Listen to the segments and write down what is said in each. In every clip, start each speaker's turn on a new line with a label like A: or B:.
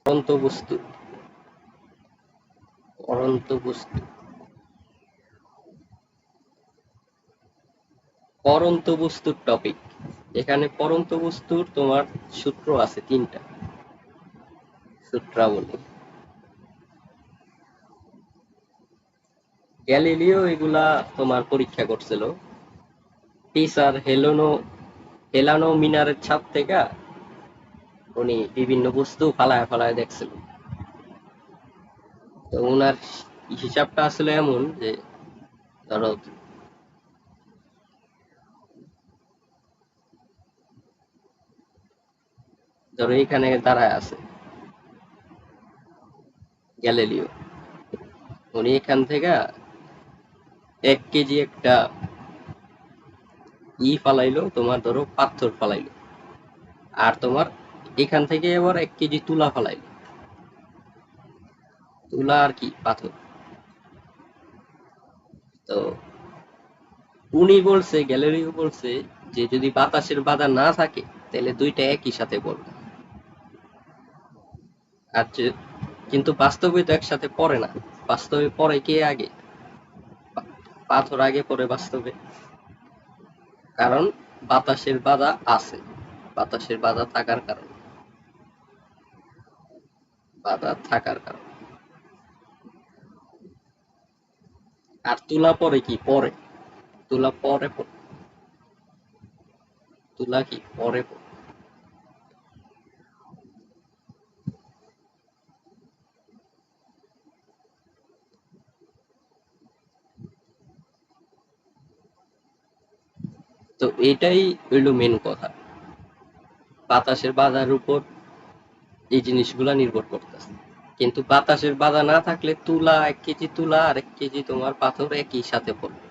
A: পরন্ত বস্তু পরন্ত বস্তু পরন্ত বস্তুর টপিক। এখানে পরন্ত বস্তুর তোমার সূত্র আছে 3টা সূত্রাবলী। গ্যালিলিও এগুলা তোমার পরীক্ষা করছিল। টিচার হেলানো মিনারের ছাদ থেকে উনি বিভিন্ন বস্তু ফালায় ফালায় দেখছিল। তো উনার হিসাবটা আসলে এমন যে, ধরো ধরো এখানে দাঁড়ায় আছে গ্যালিলিও। উনি এখান থেকে 1 কেজি একটা ফালাইলো, তোমার ধরো পাথর ফালাইলো। আর তোমার এখান থেকে আবার 1 কেজি তুলা ফালাইলো। তুলা আর কি পাথর। তো গ্যালিলিও বলছে যে যদি বাতাসের বাধা না থাকে তাহলে দুইটা একই সাথে পড়বে। আর কিন্তু বাস্তবে তো একসাথে পড়ে না। বাস্তবে পড়ে কে আগে? পাথর আগে পড়ে বাস্তবে। কারণ বাতাসের বাধা আছে, বাতাসের বাধা থাকার কারণ। আর তুলা পরে কি পরে? তুলা পরে পড়ে। তুলা কি পরে পড়ে। তো এটাই হইল মেন কথা। বাতাসের বাধার উপর এই জিনিসগুলা নির্ভর করতেছে। কিন্তু বাতাসের বাধা না থাকলে 1 কেজি তুলা আর 1 কেজি তোমার পাথর একই সাথে পড়বে।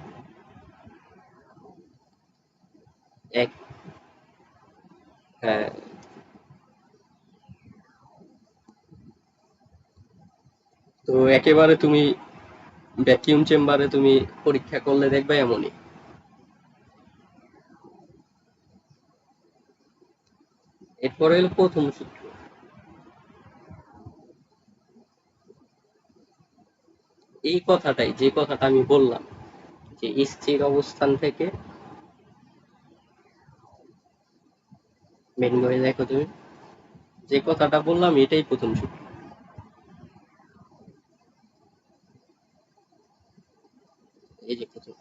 A: এক হ্যাঁ। তো একেবারে তুমি ভ্যাকিউম চেম্বারে তুমি পরীক্ষা করলে দেখবে এমনই। এরপরে হলো প্রথম সূত্র। এই কথাটাই, যে কথাটা আমি বললাম যে স্থির অবস্থান থেকে, মেন করে দেখো তুমি, যে কথাটা বললাম এটাই প্রথম সূত্র। এই যে প্রথম,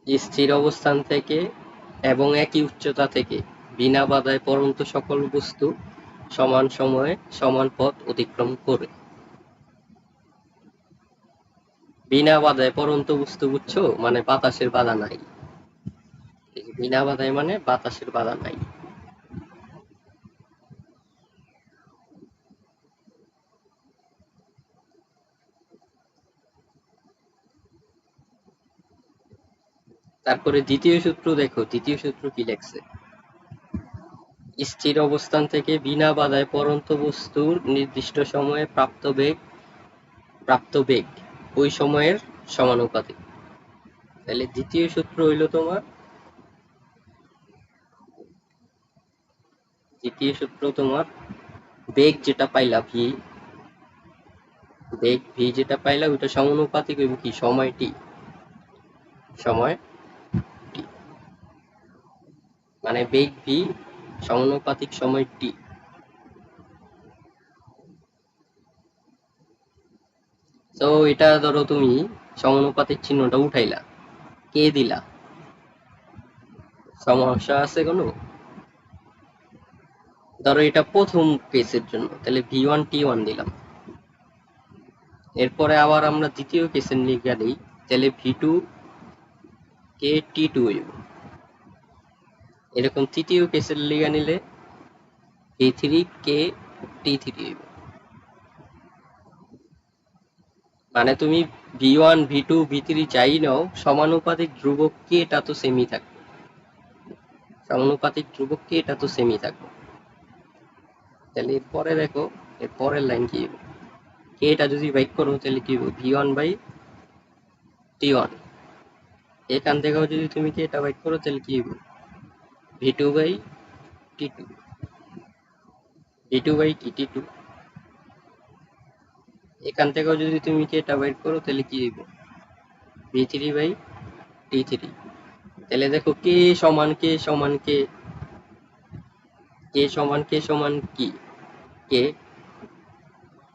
A: স্থির অবস্থান থেকে এবং একই উচ্চতা থেকে বিনা বাধায় পড়ন্ত সকল বস্তু সমান সময়ে সমান পথ অতিক্রম করে। বিনা বাধায় পড়ন্ত বস্তু বুঝছো, মানে বাতাসের বাধা নাই। এই যে বিনা বাধায় মানে বাতাসের বাধা নাই। তারপরে দ্বিতীয় সূত্র দেখো, দ্বিতীয় সূত্র কি লেখছে? স্থির অবস্থান থেকে বিনা বাধায় পড়ন্ত বস্তুর নির্দিষ্ট সময়ে প্রাপ্ত বেগ ওই সময়ের সমানুপাতিক। তাহলে দ্বিতীয় সূত্র হইল তোমার, বেগ যেটা পাইলা ভি যেটা পাইলা ওইটা সমানুপাতিক হইব কি সময় টি, মানে বেগ ভি সমানুপাতিক সময় টি। তো এটা ধরো তুমি সমানুপাতিক চিহ্নটা উঠাইলা, কে দিলা? সমস্যা আছে কোনো? ধরো এটা প্রথম কেসের জন্য, তাহলে V1 T1 দিলাম। এরপরে আবার আমরা দ্বিতীয় কেসের লিগা দিই, তাহলে V2 K T2 হইব। এরকম তৃতীয় কেসের লিগা নিলে V3 K T3 হইব। মানে তুমি V1 V2 V3 যাই নাও, সমানুপাতিক ধ্রুবক কে এটা তো সেমই থাকবে। তাহলে এরপরে দেখো, এর পরের লাইন কি হবে? কে এটা যদি বাইক করো তাহলে কি হবে? V1/T1। এখান থেকেও যদি তুমি কে এটা বাইক করো তাহলে কি হবে? V2/T2। টি2 বাই টি2। এখান থেকেও যদি তুমি কেটা বাইর করো তাহলে কি হইব, ভি3 বাই টি3। তাহলে দেখো কে সমান কে সমান কে, কে সমান কে সমান কি, কে।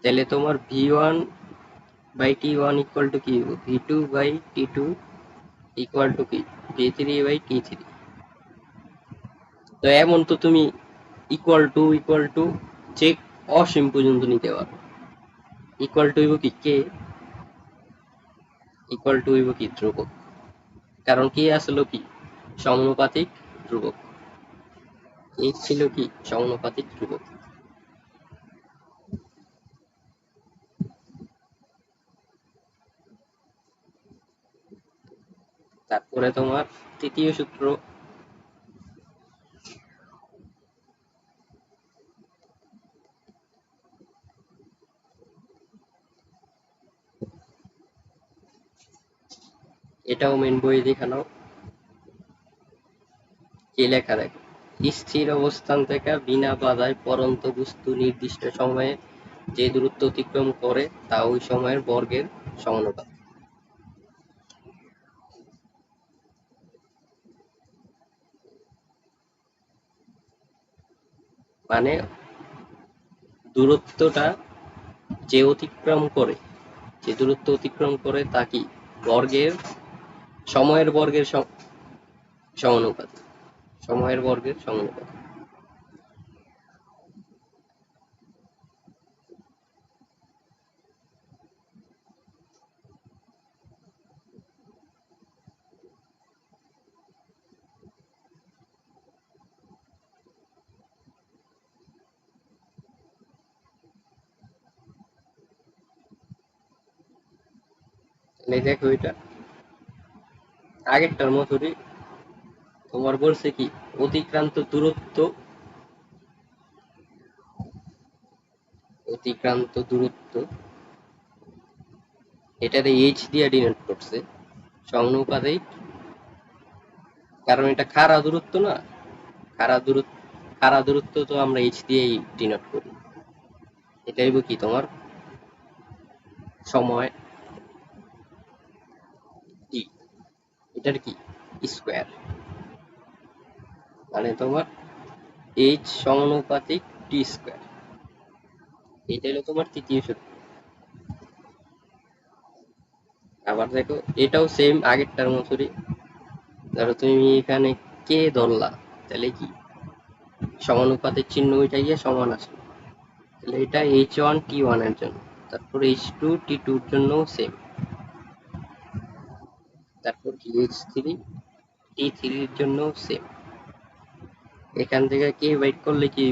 A: তাহলে তোমার ভি1 বাই টি1 ইকুয়াল টু কি, ভি2 বাই টি2 ইকুয়াল টু কি, ভি3 বাই টি3। তো এমন তো তুমি ইকুয়াল টু চেক অসীম পর্যন্ত নিতে পারো। ইকুয়াল টু হইব কি কে, ইকুয়াল টু হইব কি ধ্রুবক, কারণ কে আসলো কি সমানুপাতিক ধ্রুবক, এই ছিল কি সমানুপাতিক ধ্রুবক। তারপরে তোমার তৃতীয় সূত্র, এটাও মেন বইয়ে দেখানো। কি লেখা দেখো, স্থির অবস্থান থেকে বিনা বাধায় পরন্ত বস্তু নির্দিষ্ট সময়ে যে দূরত্ব অতিক্রম করে তা ওই সময়ের বর্গের সমানুপাত। মানে দূরত্বটা যে অতিক্রম করে, যে দূরত্ব অতিক্রম করে তা কি বর্গের, সময়ের বর্গের সমানুপাত, সময়ের বর্গের সমানুপাত। তাহলে দেখো এটা আগেরটার মতোই, তোমার বলছে কি অতিক্রান্ত দূরত্ব, অতিক্রান্ত দূরত্ব এটাতে এইচ দিয়ে ডিনোট করছে সমানুপাতিক, কারণ এটা খাড়া দূরত্ব না, খাড়া দূরত্ব, খাড়া দূরত্ব তো আমরা এইচ দিয়েই ডিনোট করি। এটা হইব কি তোমার সময় টি, এটার কি স্কোয়ার, মানে তোমার এইচ সমানুপাতিক টি স্কোয়ার। এটা হলো তোমার তৃতীয় সূত্র। আবার দেখো এটাও সেম আগেরটার মতোই, ধরো তুমি এখানে কে ধরলা, তাহলে কি সমানুপাতের চিহ্ন ওইটা গিয়ে সমান আসলো, তাহলে এটা H1 T1 এর জন্য, তারপর H2 T2 এর জন্য সেম, তারপর কি H3 T3 এর জন্য সেম। এখান থেকে কে বাইট করলে কি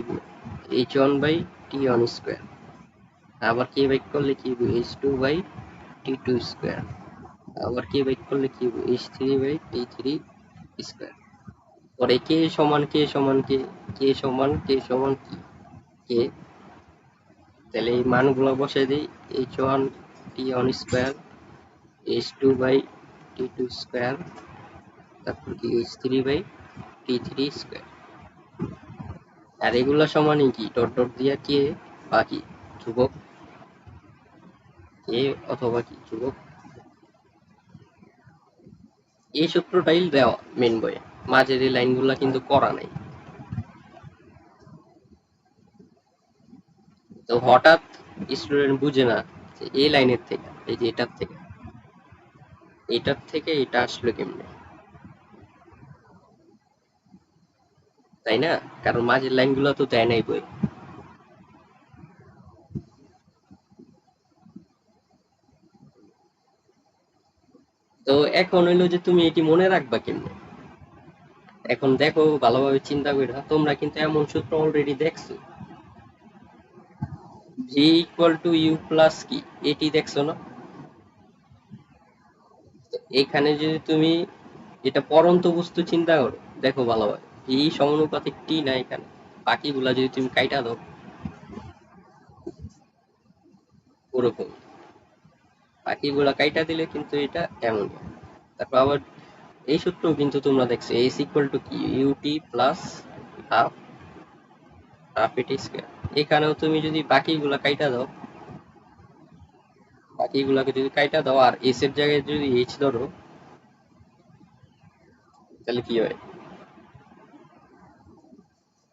A: H1/T1 স্কোয়ার, আবার কে বাইট করলে কি H2/T2 স্কোয়ার, আবার কে বাইট করলে কি H3/T3 স্কোয়ার। পরে কে সমান কে সমান কে, কে সমান কে সমান কি কে, তাহলে এই মানগুলো বসাই দিই, H1 T1 square, H2/T2 square, তারপর কি H3/T3 স্কোয়ার। আর এগুলা সমানই কি ডট ডট দিয়া কে বাকি ধ্রুবক, কে অথবা কি ধ্রুবক। এই সূত্রটাই দেওয়া মেন বইয়ে, মাঝের এই লাইনগুলা কিন্তু করা নাই। তো হঠাৎ স্টুডেন্ট বুঝে না যে এই লাইনের থেকে, এই যে এটার থেকে এটা আসলো কেমনে, তাই না? কারণ মাঝের লাইনগুলো তো দেয় নাই বই। তো এখন হইলো যে তুমি এটি মনে রাখবা কেমনে, এখন দেখো ভালোভাবে চিন্তা করে, তোমরা কিন্তু এমন সূত্র অলরেডি দেখছো, v equal to u plus কি, এটি দেখছো না? এখানে যদি তুমি এটা পরন্ত বস্তু চিন্তা করো, দেখো ভালোভাবে ভি সমানুপাতিক টি না এখানে, বাকিগুলা যদি তুমি কাইটা দাও ওরকম, বাকিগুলা কাইটা দিলে কিন্তু এটা এমন। তারপর আবার এই সূত্র কিন্তু তোমরা দেখছো এস ইকুয়াল টু কি UT plus half half a t square. এখানেও তুমি যদি বাকিগুলা কাইটা দাও, বাকিগুলাকে যদি কাইটা দাও আর এস এর জায়গায় যদি এইচ ধরো, তাহলে কি হয়?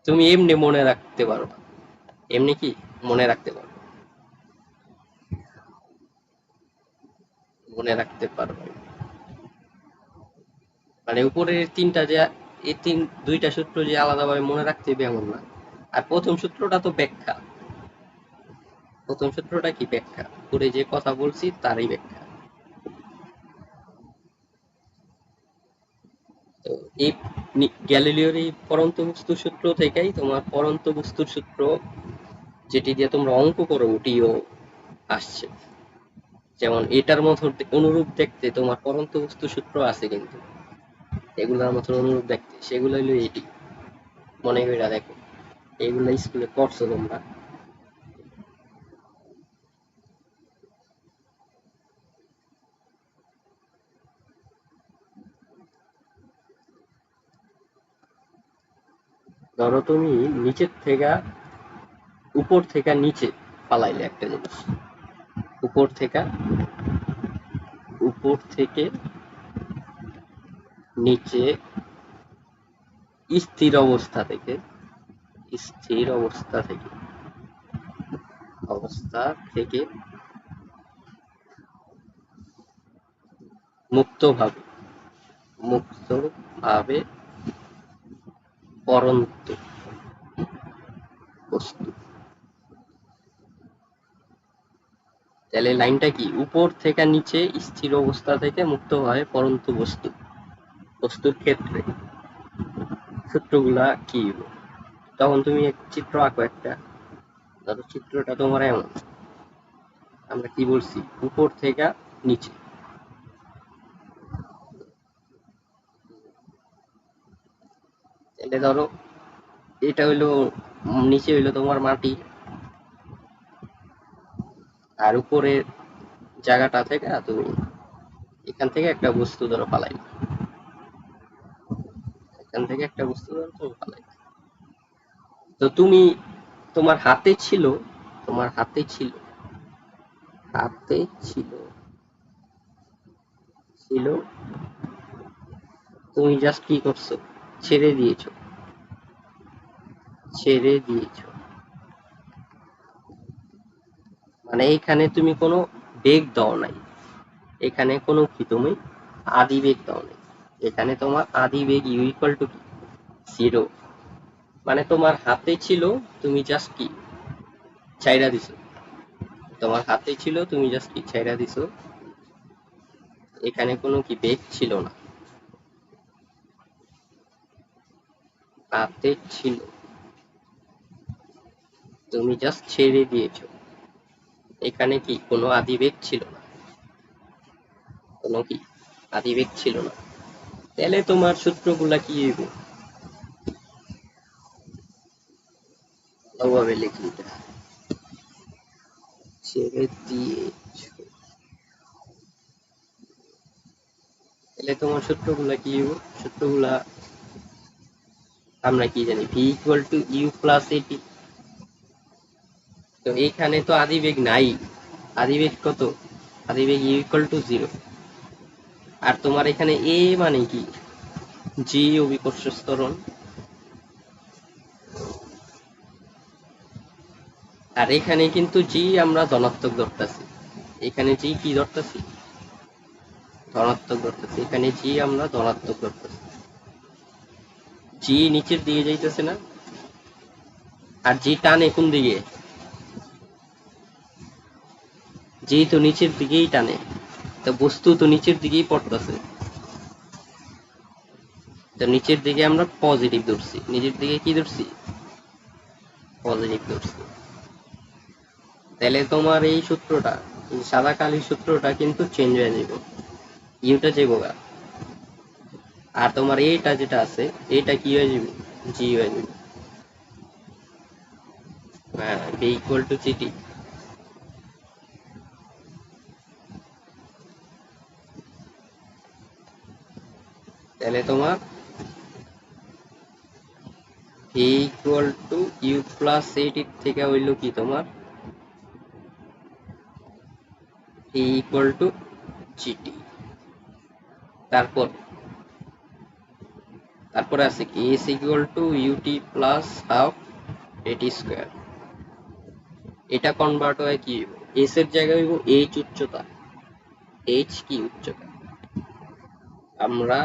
A: তুমি এমনি মনে রাখতে পারো না। এমনি কি মনে রাখতে পারো? মনে রাখতে পারবে। মানে উপরের তিনটা যে, এই দুইটা সূত্র যে আলাদাভাবে মনে রাখতে হবে এমন না। আর প্রথম সূত্রটা তো ব্যাখ্যা। প্রথম সূত্রটা কি? ব্যাখ্যা। উপরে যে কথা বলছি তারই ব্যাখ্যা। তো এই গ্যালিলিওর এই পরন্ত বস্তুর সূত্র থেকেই তোমার পরন্ত বস্তুর সূত্র, যেটি দিয়ে তোমরা অঙ্ক করো, ওটিও আসছে। যেমন এটার মতো অনুরূপ দেখতে তোমার পরন্ত বস্তু সূত্র আছে, কিন্তু এগুলার মতো অনুরূপ দেখতে সেগুলো হইলো এটি। মনে কইরা দেখো, এগুলা স্কুলে পড়ছো তোমরা। ধরো তুমি নিচের থেকে, উপর থেকে নিচে পালাইলে একটা জিনিস, উপর থেকে, উপর থেকে নিচে স্থির অবস্থা থেকে, স্থির অবস্থা থেকে, অবস্থা থেকে মুক্তভাবে, মুক্তভাবে পরন্ত বস্তু। তাহলে লাইনটা কি? উপর থেকে নিচে স্থির অবস্থা থেকে মুক্তভাবে পরন্ত বস্তু, বস্তুর ক্ষেত্রে সূত্রগুলা কি? তখন তুমি এক চিত্র আঁকো একটা। ধরো চিত্রটা তোমার এমন, আমরা কি বলছি? উপর থেকে নিচে। তাহলে ধরো এটা হইলো, নিচে হইলো তোমার মাটি, আর উপরের জায়গাটা থেকে তুমি এখান থেকে একটা বস্তু ধরো পালাই, এখান থেকে একটা বস্তু ধরো তুমি পালাই। তো তুমি, তোমার হাতে ছিল, তোমার হাতে ছিল, হাতে ছিল, ছিল, তুমি জাস্ট কি করছো? ছেড়ে দিয়েছো, ছেড়ে দিয়েছো। মানে এখানে তুমি কোনো বেগ দাও নাই, এখানে কোনো কি তুমি আদি বেগ দাও নাই। এখানে তোমার আদি বেগ ইউ ইকুয়াল টু কি? জিরো। মানে তোমার হাতে ছিল, তুমি জাস্ট কি ছাইড়া দিছো। তোমার হাতে ছিল, তুমি জাস্ট কি ছাইড়া দিছো। এখানে কোনো কি বেগ ছিল না। হাতে ছিল, তুমি জাস্ট ছেড়ে দিয়েছো। এখানে কি কোনো আদিবেগ ছিল না, কোনো কি আদিবেগ ছিল না। তাহলে তোমার সূত্রগুলা কি হইব? ওভাবে লিখি এটা, ছেড়ে দিয়েছো। তাহলে তোমার সূত্রগুলা কি হইব? সূত্রগুলা আমরা কি জানি? V equal to u plus a t. তো এইখানে তো আদিবেগ নাই। আদিবেগ কত? আদিবেগ ইউ ইকুয়াল টু জিরো। আর তোমার এখানে এ মানে কি? জি অভিকর্ষ ত্বরণ। আর এখানে কিন্তু জি আমরা ধনাত্মক ধরতেছি, এখানে জি কি ধরতেছি? ধনাত্মক ধরতেছি। এখানে জি আমরা ধনাত্মক ধরতেছি। জি নিচের দিকে যাইতেছে না? আর জি টানে কোন দিকে? জি তো নিচের দিকেই টানে। তো বস্তু তো নিচের দিকেই পড়তেছে। তো নিচের দিকে আমরা পজিটিভ ধরছি, নিচের দিকে কি ধরছি? পজিটিভ ধরছি। তাহলে তোমার এই সূত্রটা, এই সাদা কালির সূত্রটা কিন্তু চেঞ্জ হয়ে যাবে। ইউটা যাবো গা, আর তোমার এইটা যেটা আছে, এইটা কি হয়ে যাবে? জি হয়ে যাবে। হ্যাঁ, বি ইকুয়াল টু জিটি। তাহলে তোমার v equal to u plus eight থেকে হইলো কি তোমার টি ইকুয়াল টু জিটি। তারপরে আছে কি s equal to u t plus half a t square. এটা কনভার্ট হয় কি এস এর জায়গায় হইব এইচ উচ্চতা। এইচ কি উচ্চতা, আমরা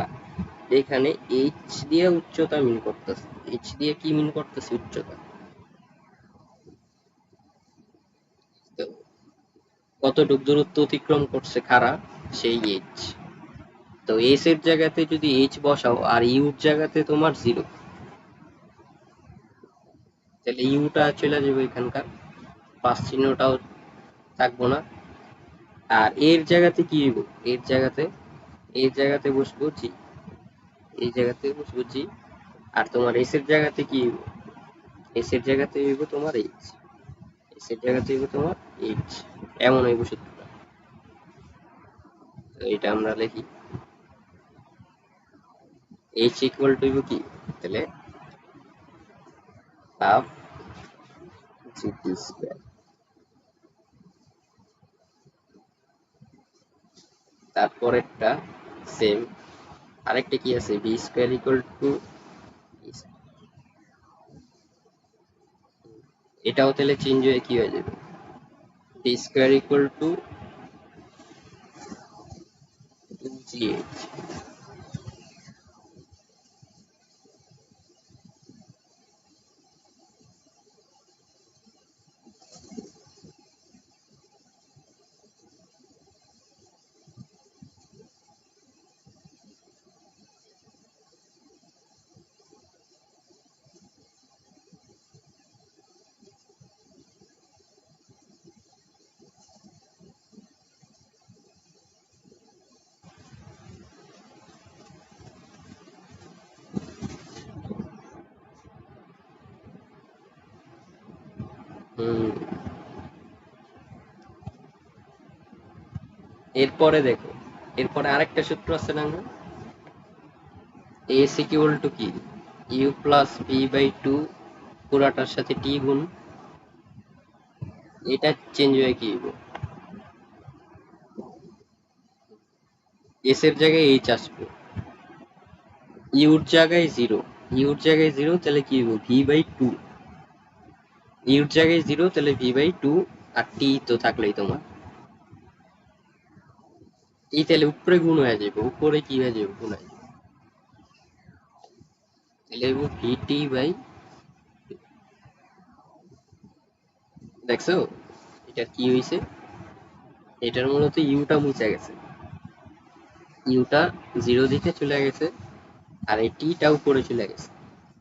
A: এখানে এইচ দিয়ে উচ্চতা মিন করতেছি। এইচ দিয়ে কি মিন করতেছি, উচ্চতা। তো কতটুক দূরত্ব অতিক্রম করছে খাড়া, সেই এইচ। তো এস এর জায়গাতে যদি এইচ বসাও আর ইউর জায়গাতে তোমার জিরো, তাহলে ইউটা চলে যাবে এখানকার, পাঁচ চিহ্নটাও থাকবো না। আর এর জায়গাতে কি হইব, এর জায়গাতে বসবো জি, এই জায়গাতে বসবো জি। আর তোমার এস এর জায়গাতে কি হইব, এস এর জায়গাতে হইব তোমার এইচ, এস এর জায়গাতে হইব তোমার এইচ। এমন হইব সূত্রটা। তো এটা আমরা লিখি এইচ ইকুয়াল টু হইব কি, তাহলে হাফ জিটি স্কয়ার। তারপরেরটা সেম, আরেকটা কি আছে, বি স্কয়ার ইকুয়াল টু, এটাও তাহলে চেঞ্জ হয়ে কি হয়ে যাবে, V square equal to GH. হুম, এরপরে দেখো, এরপরে আরেকটা সূত্র আছে না, এস ইকুয়াল টু কি, U plus V by two পুরাটার সাথে টি গুণ, এটা চেঞ্জ হয়ে কি হইব, এস এর জায়গায় এইচ আসবে, ইউর জায়গায় জিরো, ইউর জায়গায় জিরো, তাহলে কি হইব ভি বাই টু, ইউর জায়গায় জিরো তাহলে ভি বাই টু। আর টি তো থাকলেই তোমার টি, তাহলে উপরে গুণ হয়ে যাবে, উপরে কি হয়ে যাবে, গুণ হয়ে যাবে, তাহলে হইব ভি টি বাই, দেখছো এটা কি হয়েছে, এটার মূলত ইউটা মুছে গেছে, ইউটা জিরো দিকে চলে গেছে, আর এই টিটা উপরে চলে গেছে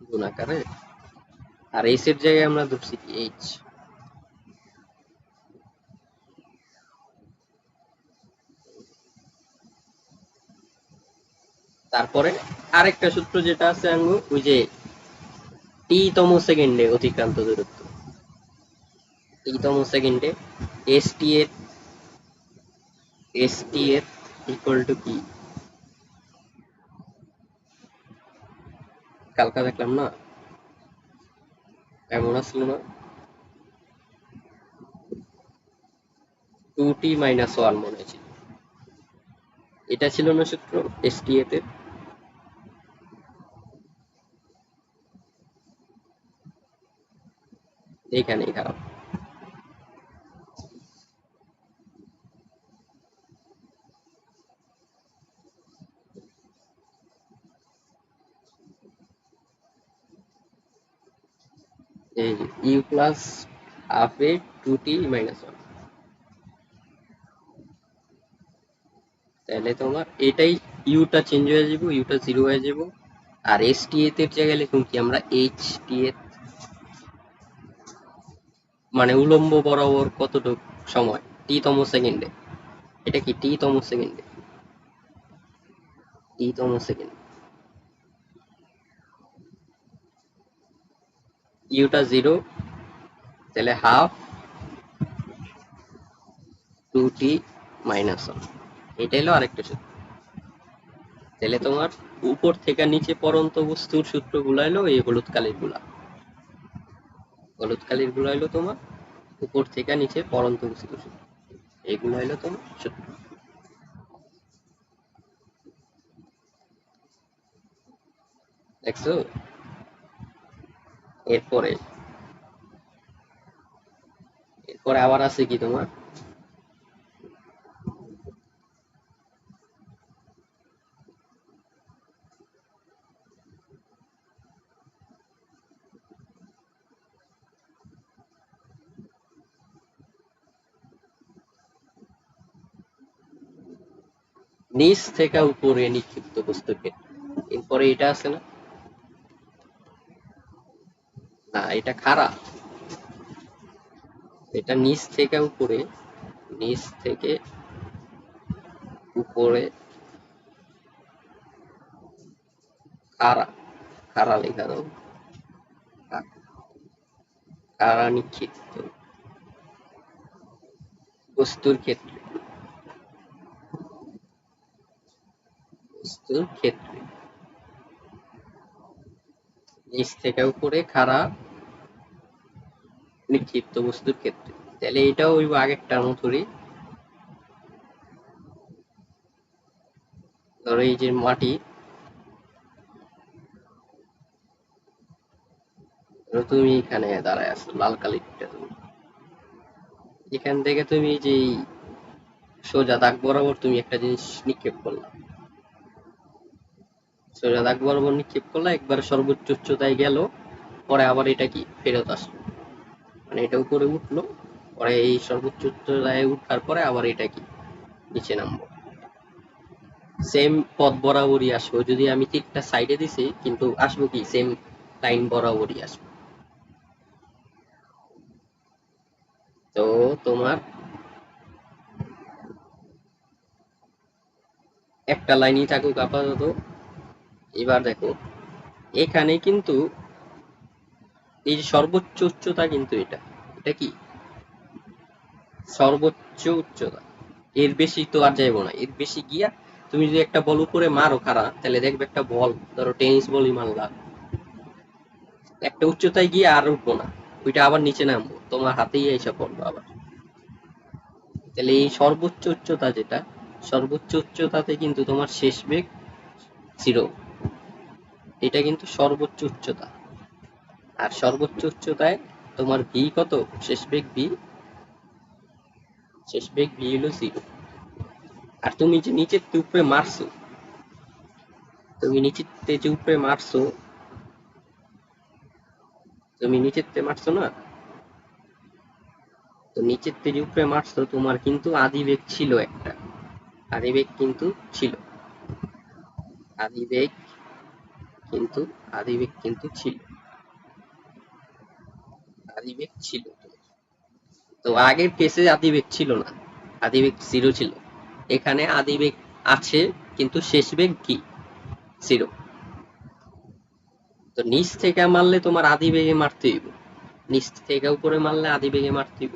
A: গুণ আকারে। আর এস এর জায়গায় আমরা ধরছি কি এইচ। তারপরে আরেকটা সূত্র যেটা আছে আঙ্গু, ওই যে টি তম সেকেন্ডে অতিক্রান্ত দূরত্ব, টি তম সেকেন্ডে এস টি এর, এস টি এর ইকুয়াল টু কি, কালকা দেখলাম না, এমন আসলো না, টু টি মাইনাস ওয়ান মনে হয়েছিল, এটা ছিল না সূত্র এস টি এতে। এইখানেই খারাপ, এই u plus half a two t minus one, তাহলে তোমার এটাই, ইউটা চেঞ্জ হয়ে যাব, ইউটা জিরো হয়ে যাব। আর এস টি এর জায়গায় লিখুন কি আমরা এইচ টি এ, মানে উলম্ব বরাবর কতটুক সময়, টি তম সেকেন্ডে, এটা কি টি তম সেকেন্ডে, টি তম সেকেন্ড, ইউটা জিরো, তাহলে have to t minus one, এটা হলো আরেকটা সূত্র। তাহলে তোমার উপর থেকে নিচে পরন্ত বস্তুর সূত্রগুলো হলো এই হলুদ কালির গুলা। হলুদ কালির গুলো হইলো তোমার উপর থেকে নিচে পড়ন্ত বস্তু, এগুলো হইলো তোমার সূত্র। দেখছো? এরপরে এরপরে আবার আছে কি তোমার, নিচ থেকে উপরে নিক্ষিপ্ত বস্তুর ক্ষেত্রে। এরপরে এটা আছে না, না এটা খাড়া, এটা নিচ থেকে উপরে, নিচ থেকে উপরে খাড়া, খাড়া লেখা দাও, খাড়া নিক্ষিপ্ত বস্তুর ক্ষেত্রে, বস্তুর ক্ষেত্রে নিচ থেকে উপরে খাড়া নিক্ষিপ্ত বস্তুর ক্ষেত্রে। তাহলে এটাও ওই আগেরটার মতোই, ধরো এই যে মাটি, ধরো তুমি এখানে দাঁড়ায় আছো, লাল কালিটা তুমি এখান থেকে তুমি যে সোজা দাগ বরাবর তুমি একটা জিনিস নিক্ষেপ করলা, সোজা দাগ বরাবর নিক্ষেপ করলা, একবার সর্বোচ্চ উচ্চতায় গেল, পরে আবার এটা কি ফেরত আসলো, মানে এটা উপরে উঠলো, পরে এই সর্বোচ্চ উচ্চতায় উঠার পরে আবার এটা কি নিচে নামবো, সেম পথ বরাবরই আসবো। যদি আমি তীরটা সাইডে দিছি কিন্তু আসবো কি সেম লাইন বরাবরই আসবো। তো তোমার একটা লাইনই থাকুক আপাতত। এবার দেখো এখানে কিন্তু এই যে সর্বোচ্চ উচ্চতা কিন্তু এটা, এটা কি সর্বোচ্চ উচ্চতা, এর বেশি তো আর যাইবো না, এর বেশি গিয়া তুমি যদি একটা বল উপরে মারো খাড়া, তাহলে দেখবে একটা বল, ধরো টেনিস বলই মারলা, একটা উচ্চতায় গিয়ে আর উঠবো না, ওইটা আবার নিচে নামবো, তোমার হাতেই এসে পড়বো আবার। তাহলে এই সর্বোচ্চ উচ্চতা যেটা, সর্বোচ্চ উচ্চতাতে কিন্তু তোমার শেষ বেগ 0, এটা কিন্তু সর্বোচ্চ উচ্চতা। আর সর্বোচ্চ উচ্চতায় তোমার ভি কত, শেষ বেগ ভি, শেষ বেগ ভি হলো 0। আর তুমি যে নিচের উপরে মারছো, তুমি নিচের যে উপরে মারছো, তুমি নিচের মারছো না, তো নিচের যে উপরে মারছো তোমার কিন্তু আদি বেগ ছিল একটা, আদি বেগ কিন্তু ছিল, আদি বেগ কিন্তু, আদি বেগ কিন্তু ছিল, আদি বেগ ছিল। তো আগের কেসে আদি বেগ ছিল না, আদি বেগ 0 ছিল, এখানে আদি বেগ আছে কিন্তু শেষ বেগ কি 0। তো নিচ থেকে মারলে তোমার আদি বেগে মারতে হইব, নিচ থেকে উপরে মারলে আদি বেগে মারতে হইব।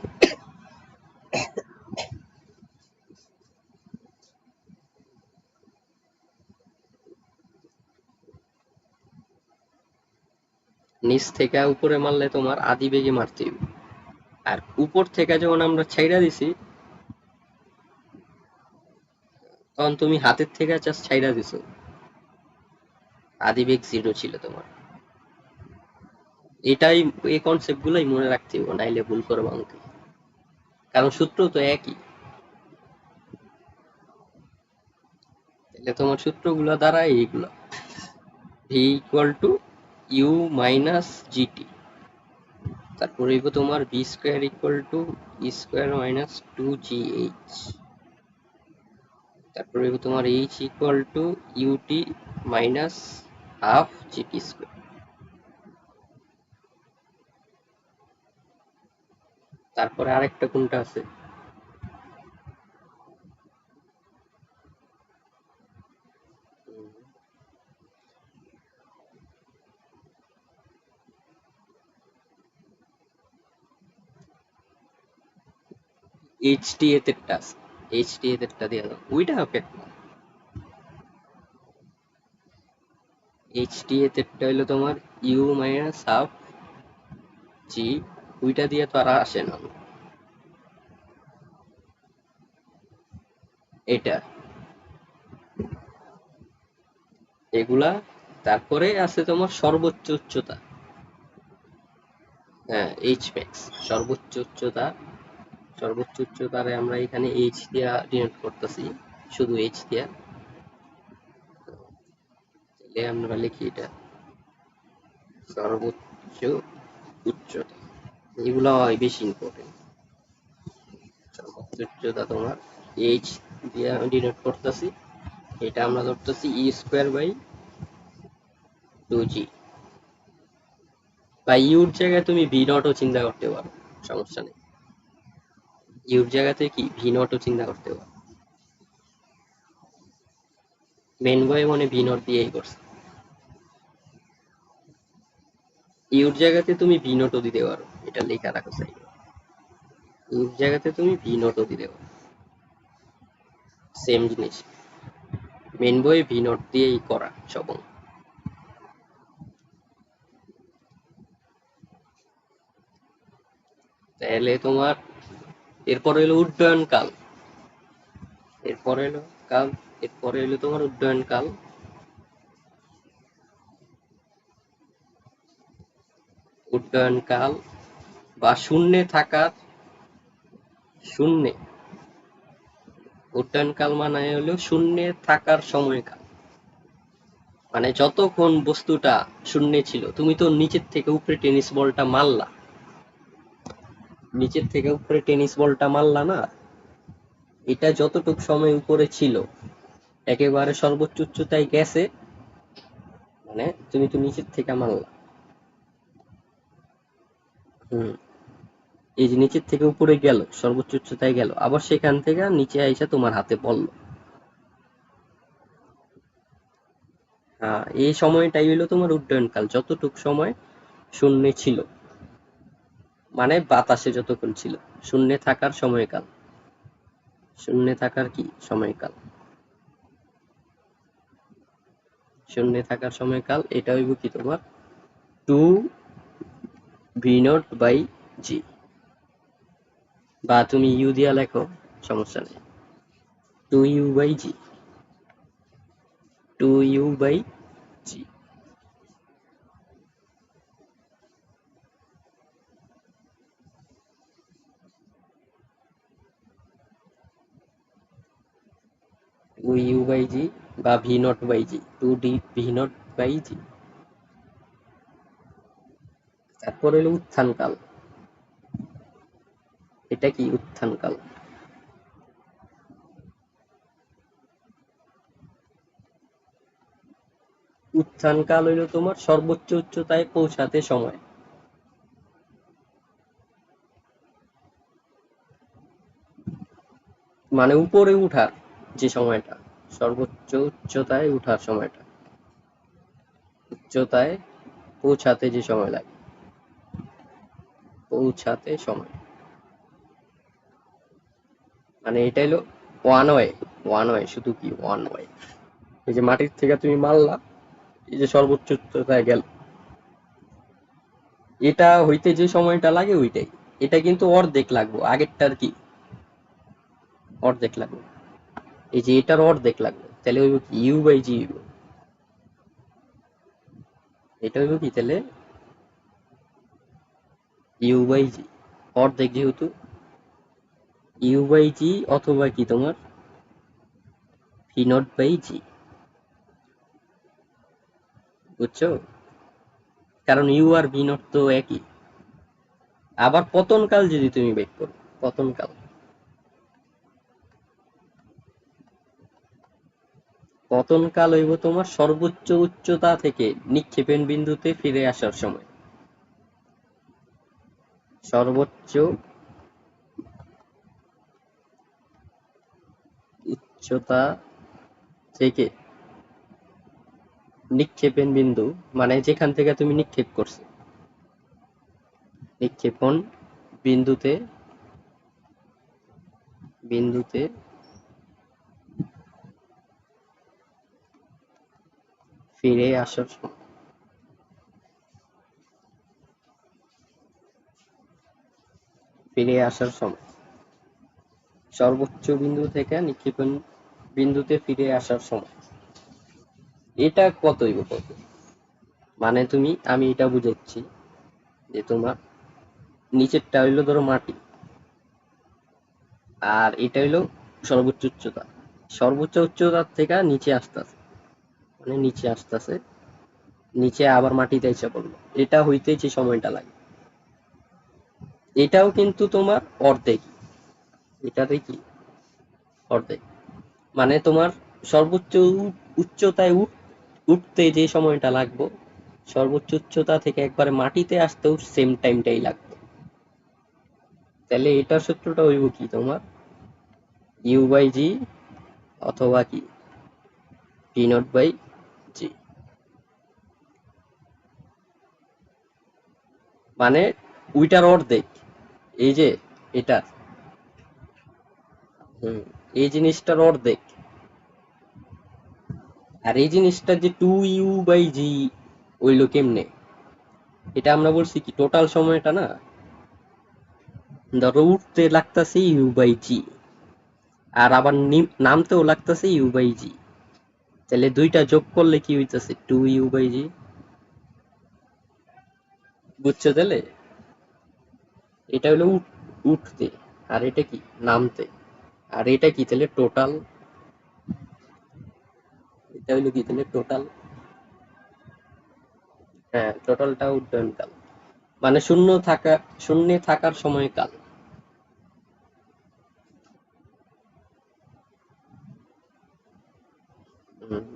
A: নিচ থেকে উপরে মারলে তোমার আদি বেগে মারতে হইব। আর উপর থেকে যখন আমরা ছাইড়া দিছি, তখন তুমি হাতের থেকে জাস্ট ছাইড়া দিছো, আদি বেগ 0 ছিল তোমার। এটাই, এই কনসেপ্ট গুলাই মনে রাখতে হইব, নাইলে ভুল করবো অঙ্কে, কারণ সূত্র তো একই। তাহলে তোমার সূত্রগুলো দ্বারা এইগুলো, v equal to u minus g t, তারপরে হইব তোমার v square equal to u square minus 2gh, তারপরে হইব তোমার h equal to u t minus half g t square. তারপরে আরেকটা কোনটা আছে, এইচ টি এ তেরটা আছে, এইচ টি এ তেরটা দিয়ে দাও, ওইটা ওকে। এইচ টি এ তেরটা হইলো তোমার ইউ মাইনাস হাফ জি, ওইটা দিয়ে তো আর আসে না। এটা এগুলা, তারপরে আছে তোমার সর্বোচ্চ উচ্চতা। হ্যাঁ, এইচ ম্যাক্স, সর্বোচ্চ উচ্চতা। সর্বোচ্চ উচ্চতারে আমরা এখানে এইচ দিয়া ডিনোট করতেছি, শুধু এইচ দিয়া। তাহলে আমরা লিখি এটা সর্বোচ্চ উচ্চতা। এগুলো হয় বেশি ইম্পর্টেন্ট। সর্বোচ্চ উচ্চতা তোমার এইচ দিয়ে ডিনোট করতেছি। এটা আমরা ধরতেছি ই স্কোয়ার বাই 2g। বা ইউর জায়গায় তুমি ভি নটও চিন্তা করতে পারো, সমস্যা নেই। ইউর জায়গাতে কি ভি নটও চিন্তা করতে পারো। মেন বয়ে মনে ভি নট দিয়েই করছে। ইউর জায়গাতে তুমি ভি নটও দিতে পারো, এটা লেখা রাখো সাইডে। ইউর জায়গাতে তুমি ভি নটও দিতে পারো, সেম জিনিস। মেন বয়ে ভি নট দিয়েই করা সব। তাহলে তোমার এরপরে হলো উড্ডয়ন কাল। এরপরে হলো কাল এরপরে হলো তোমার উড্ডয়ন কাল। উড্ডয়ন কাল বা শূন্যে থাকার, শূন্যে, উড্ডয়ন কাল মানে হলো শূন্যে থাকার সময়কাল। মানে যতক্ষণ বস্তুটা শূন্যে ছিল, তুমি তো নিচের থেকে উপরে টেনিস বলটা মারলা, নিচের থেকে উপরে টেনিস বলটা মারলা না, এটা যতটুক সময় উপরে ছিল, একেবারে সর্বোচ্চ উচ্চতায় গেছে, মানে তুমি তো নিচের থেকে মারলা। হুম, এই যে নিচের থেকে উপরে গেল, সর্বোচ্চ উচ্চতায় গেল, আবার সেখান থেকে নিচে আইসা তোমার হাতে পড়লো। হ্যাঁ, এই সময়টাই হইলো তোমার উড্ডয়নকাল, যতটুক সময় শূন্যে ছিল, মানে বাতাসে যতক্ষণ ছিল। শূন্যে থাকার সময়কাল, শূন্যে থাকার কি সময়কাল, শূন্যে থাকার সময়কাল, এটা হইব কি তোমার 2v0/g। বা তুমি ইউ দিয়া লেখো, সমস্যা নেই। 2u/g, 2u/g। 2u/g বা v0/g, 2d v0/g। তারপর হলো উত্থান কাল। এটা কি উত্থান কাল? উত্থান কাল হইল তোমার সর্বোচ্চ উচ্চতায় পৌঁছাতে সময়। মানে উপরে উঠার যে সময়টা, সর্বোচ্চ উচ্চতায় উঠার সময়টা, উচ্চতায় পৌঁছাতে যে সময় লাগে, পৌঁছাতে সময়, মানে এটা হলো ওয়ান ওয়ে। ওয়ান ওয়ে, শুধু কি ওয়ান ওয়ে। এই যে মাটির থেকে তুমি মারলা, এই যে সর্বোচ্চ উচ্চতায় গেল, এটা হইতে যে সময়টা লাগে ওইটাই। এটা কিন্তু অর্ধেক লাগবো, আগেরটার কি অর্ধেক লাগবে। এই যে এটার অর্ধেক লাগবে, তাহলে হইব কি u/g হইব। এটা হইব কি তাহলে u/g, অর্ধেক যেহেতু, u/g অথবা কি তোমার v0/g। বুঝছো? কারণ ইউ আর v0 তো একই। আবার পতনকাল যদি তুমি বের করো, পতনকাল, পতনকাল হইব তোমার সর্বোচ্চ উচ্চতা থেকে নিক্ষেপণ বিন্দুতে ফিরে আসার সময়। সর্বোচ্চ উচ্চতা থেকে নিক্ষেপণ বিন্দু, মানে যেখান থেকে তুমি নিক্ষেপ করছো, নিক্ষেপণ বিন্দুতে, বিন্দুতে ফিরে আসার সময়। ফিরে আসার সময়, সর্বোচ্চ বিন্দু থেকে নিক্ষেপণ বিন্দুতে ফিরে আসার সময়, এটা কতই কত? মানে আমি এটা বুঝাচ্ছি যে তোমার নিচেরটা হইলো ধরো মাটি, আর এটা হইলো সর্বোচ্চ উচ্চতা। সর্বোচ্চ উচ্চতার থেকে নিচে আসতেছে, মানে নিচে আসতেছে, নিচে আবার মাটিতে এসে পড়লো, এটা হইতে যে সময়টা লাগে, এটাও কিন্তু তোমার অর্ধেক। এটাতে কি অর্ধেক, মানে তোমার সর্বোচ্চ উচ্চতায় উঠতে যে সময়টা লাগবে, সর্বোচ্চ উচ্চতা থেকে একবারে মাটিতে আসতেও সেম টাইমটাই লাগবে। তাহলে এটার সূত্রটা হইব কি তোমার, ইউ বাই জি অথবা কি পি নট বাই জি। মানে ওইটার অর্ধেক, এই যে এটা, এই জিনিসটার অর্ধেক। আর এই জিনিসটা যে টু ইউ বাই জি হইলো কেমনে, এটা আমরা বলছি কি টোটাল সময়টা না, ধরো উঠতে লাগতাছে ইউ বাই জি, আর আবার নামতেও লাগতাছে ইউ বাই জি, তাহলে দুইটা যোগ করলে কি হইতাছে টু ইউ বাই জি। বুঝছো তাহলে? এটা হলো উঠতে, আর এটা কি নামতে, আর এটা কি তাহলে টোটাল, এটা হলো কি তাহলে টোটাল, হ্যাঁ টোটালটা উড্ডয়ন কাল, মানে শূন্যে থাকার সময়কাল। হুম,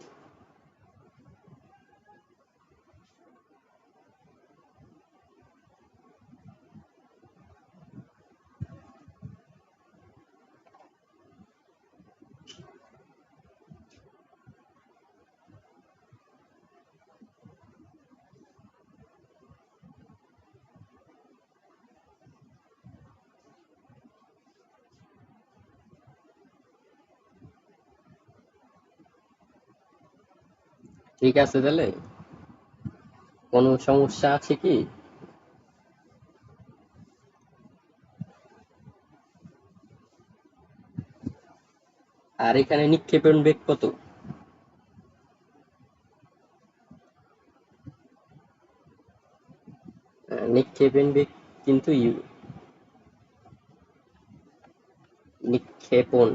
A: ঠিক আছে তাহলে, কোনো সমস্যা আছে কি? আর এখানে নিক্ষেপণ বেগ কত? নিক্ষেপণ বেগ কিন্তু ইউ, নিক্ষেপণ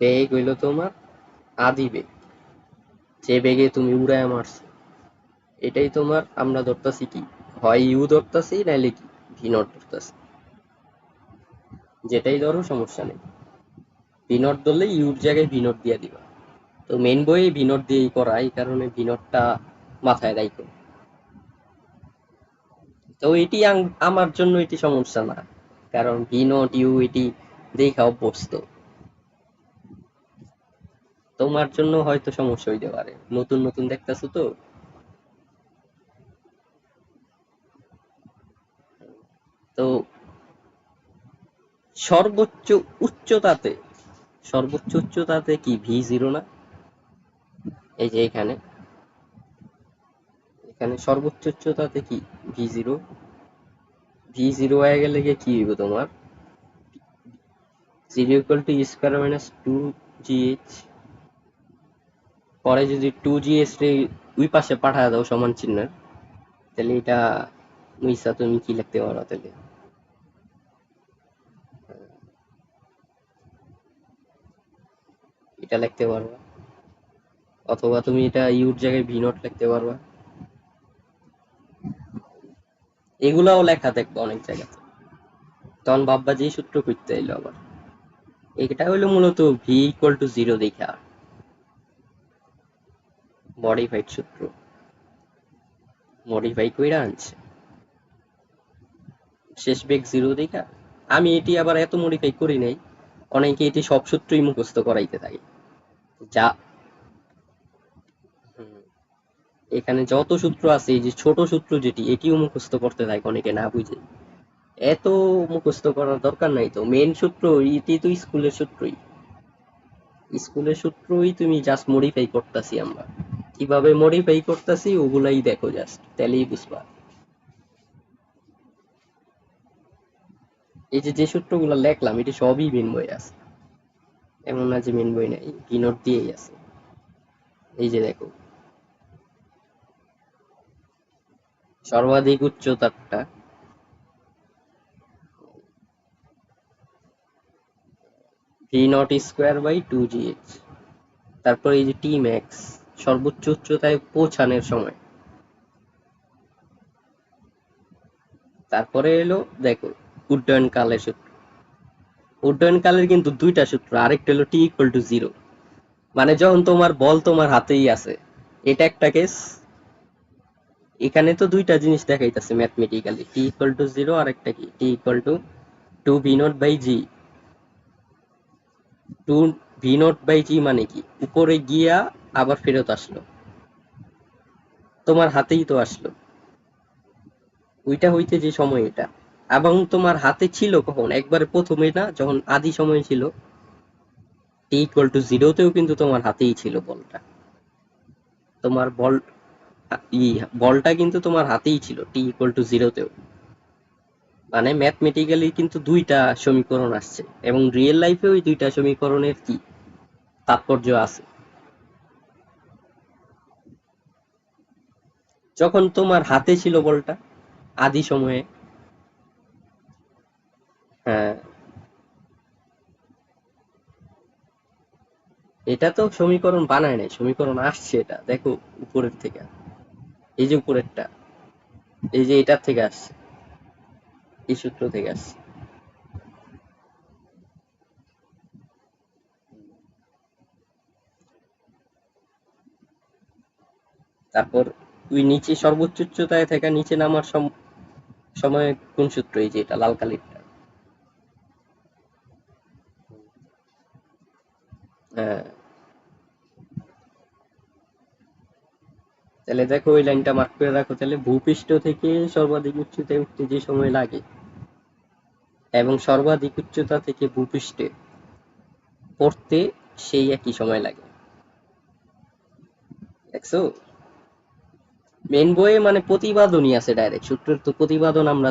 A: বেগ হইল তোমার আদি বেগ, যে বেগে তুমি উড়ায় মারছো, এটাই তোমার আমরা ধরতাছি কি, হয় ইউ ধরতাছি নাইলে কি ভি নট ধরতাছি, যেটাই ধরো সমস্যা নেই। ভি নট ধরলে ইউর জায়গায় ভি নট দিয়ে দিবা। তো মেন বইয়ে ভি নট দিয়েই করা, এই কারণে ভি নটটা মাথায় রাখো। তো এটি আমার জন্য এটি সমস্যা না, কারণ ভি নট ইউ এটি দেখা অভ্যস্ত। তোমার জন্য হয়তো সমস্যা হইতে পারে, নতুন নতুন দেখতেছো তো। তো সর্বোচ্চ উচ্চতাতে, সর্বোচ্চ উচ্চতাতে কি ভি জিরো না? এই যে এখানে, এখানে সর্বোচ্চ উচ্চতাতে কি ভি জিরো, ভি জিরো হয়ে গেলে গিয়ে কি হইব তোমার, zero equal to square minus two g h, পরে যদি টু জি এইচ রে ওই পাশে পাঠায় দাও সমান চিহ্ন, তাহলে এটা মুইসা তুমি কি লিখতে পারো তাহলে, এটা লিখতে পারবা, অথবা তুমি এটা ইউর জায়গায় ভি নট লিখতে পারবা। এগুলাও লেখা দেখবো অনেক জায়গাতে, তখন ভাববা যে সূত্র করতে এলো আবার। এটা হইলো মূলত ভি ইকুয়াল টু জিরো দেখা মডিফাইড সূত্র, মডিফাই কইরা আনছে শেষ বেগ জিরো দেখা। আমি এটি আবার এত মডিফাই করি নাই, অনেকে এটি সব সূত্রই মুখস্থ করাইতে থাকে, যা হুম, এখানে যত সূত্র আছে, এই যে ছোট সূত্র যেটি এটিও মুখস্থ করতে থাকে অনেকে না বুঝে। এত মুখস্থ করার দরকার নাই, তো মেন সূত্র এটি তো স্কুলের সূত্রই, স্কুলের সূত্রই তুমি জাস্ট মডিফাই করতেছি আমরা, কিভাবে মডিফাই করতেছি ওগুলাই দেখো জাস্ট, তাহলেই বুঝবা। এই যে যে সূত্রগুলো লেখলাম এটা সবই মেন বই আছে, এমন না যে মেন বই নাই, ভি নোট দিয়েই আছে। এই যে দেখো, সর্বাধিক উচ্চতারটা V naught square by 2gh। তারপর এই যে টি ম্যাক্স, সর্বোচ্চ উচ্চতায় পৌঁছানোর সময়। তারপরে এলো দেখো উড্ডয়নকালের সূত্র। উড্ডয়নকালের কিন্তু দুইটা সূত্র, আরেকটা হলো টি ইকুয়াল টু জিরো, মানে যখন তোমার বল তোমার হাতেই আছে, এটা একটা কেস। এখানে তো দুইটা জিনিস দেখাইতেছে mathematically, T equal to zero আর একটা কি টি ইকুয়াল টু 2v0/g। 2v0/g মানে কি, উপরে গিয়া আবার ফেরত আসলো, তোমার হাতেই তো আসলো, ওইটা হইতে যে সময় এটা। এবং তোমার হাতে ছিল কখন, একবারে প্রথমে না, যখন আদি সময় ছিল টি ইকুয়াল টু জিরোতেও কিন্তু তোমার হাতেই ছিল বলটা। তোমার বল বলটা কিন্তু তোমার হাতেই ছিল টি ইকুয়াল টু জিরোতেও। মানে ম্যাথমেটিক্যালি কিন্তু দুইটা সমীকরণ আসছে, এবং রিয়েল লাইফে ওই দুইটা সমীকরণের কি তাৎপর্য আছে। যখন তোমার হাতে ছিল বলটা আদি সময়ে। হ্যাঁ, এটা তো সমীকরণ বানায় নাই, সমীকরণ আসছে, এটা দেখো উপরের থেকে, এই যে উপরেরটা, এই যে এটার থেকে আসছে, এই সূত্র থেকে আসছে। তারপর ওই নিচে সর্বোচ্চ উচ্চতায় থেকে নিচে নামার সময় কোন সূত্র, এই যে এটা লাল কালিরটা। হ্যাঁ, তাহলে দেখো ওই লাইনটা মার্ক করে রাখো, তাহলে ভূপৃষ্ঠ থেকে সর্বাধিক উচ্চতায় উঠতে যে সময় লাগে এবং সর্বাধিক উচ্চতা থেকে ভূপৃষ্ঠে পড়তে সেই একই সময় লাগে। দেখছো, মেন বইয়ে মানে প্রতিপাদনই আছে, ডাইরেক্ট সূত্রের তো প্রতিপাদন আমরা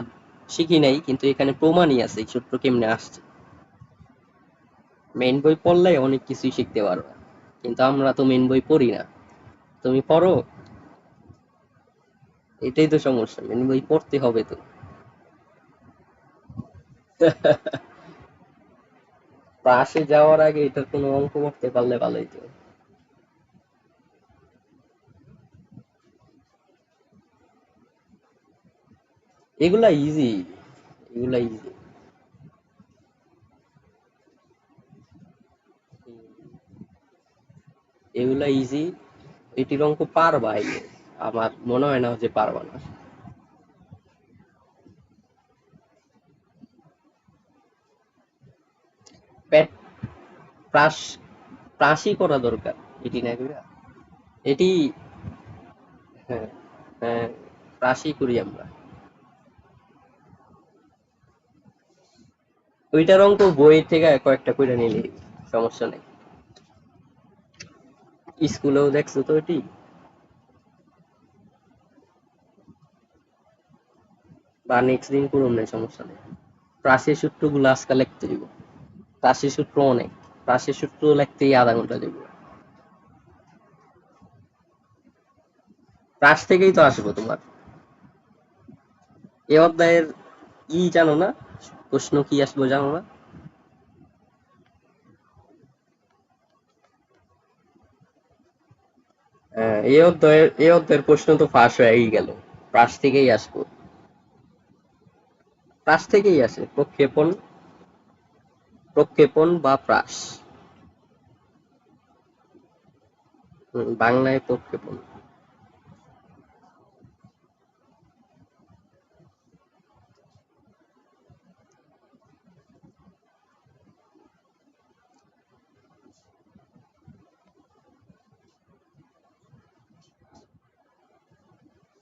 A: শিখি নাই, কিন্তু এখানে প্রমাণই আছে এই সূত্র কেমনে আসছে। মেন বই পড়লে অনেক কিছুই শিখতে পারবা, কিন্তু আমরা তো মেন বই পড়ি না। তুমি পড়ো, এটাই তো সমস্যা, মেন বই পড়তে হবে তো। ক্লাসে যাওয়ার আগে এটার কোনো অঙ্ক করতে পারলে ভালোই তো। এগুলা ইজি, এগুলা ইজি, এগুলা ইজি। এটির অঙ্ক পারবা, আমার মনে হয় না যে পারবা না। প্যাট প্রাস প্রাসই করা দরকার, এটি না কইরা এটি। হ্যাঁ, হ্যাঁ, প্রাসই করি আমরা। ওইটার অঙ্ক বই থেকে কয়েকটা কইরা নিলি, সমস্যা নেই। স্কুলেও দেখছো তো এটি। বা নেক্সট দিন করুন নাই, সমস্যা নেই। প্রাসের সূত্রগুলো আজকাল লিখতে দিব, প্রাসের সূত্র অনেক, প্রাসের সূত্র লিখতেই আধা ঘন্টা দিব। প্রাস থেকেই তো আসবো তোমার। এ অধ্যায়ের জানো না, প্রশ্ন কি আসবো জানো না? এই অধ্যায়ের প্রশ্ন তো ফাঁস হয়েই গেল, প্রাস থেকেই আসবো। প্রাস থেকেই আসে প্রক্ষেপণ, প্রক্ষেপণ বা প্রাস। বাংলায় প্রক্ষেপণ।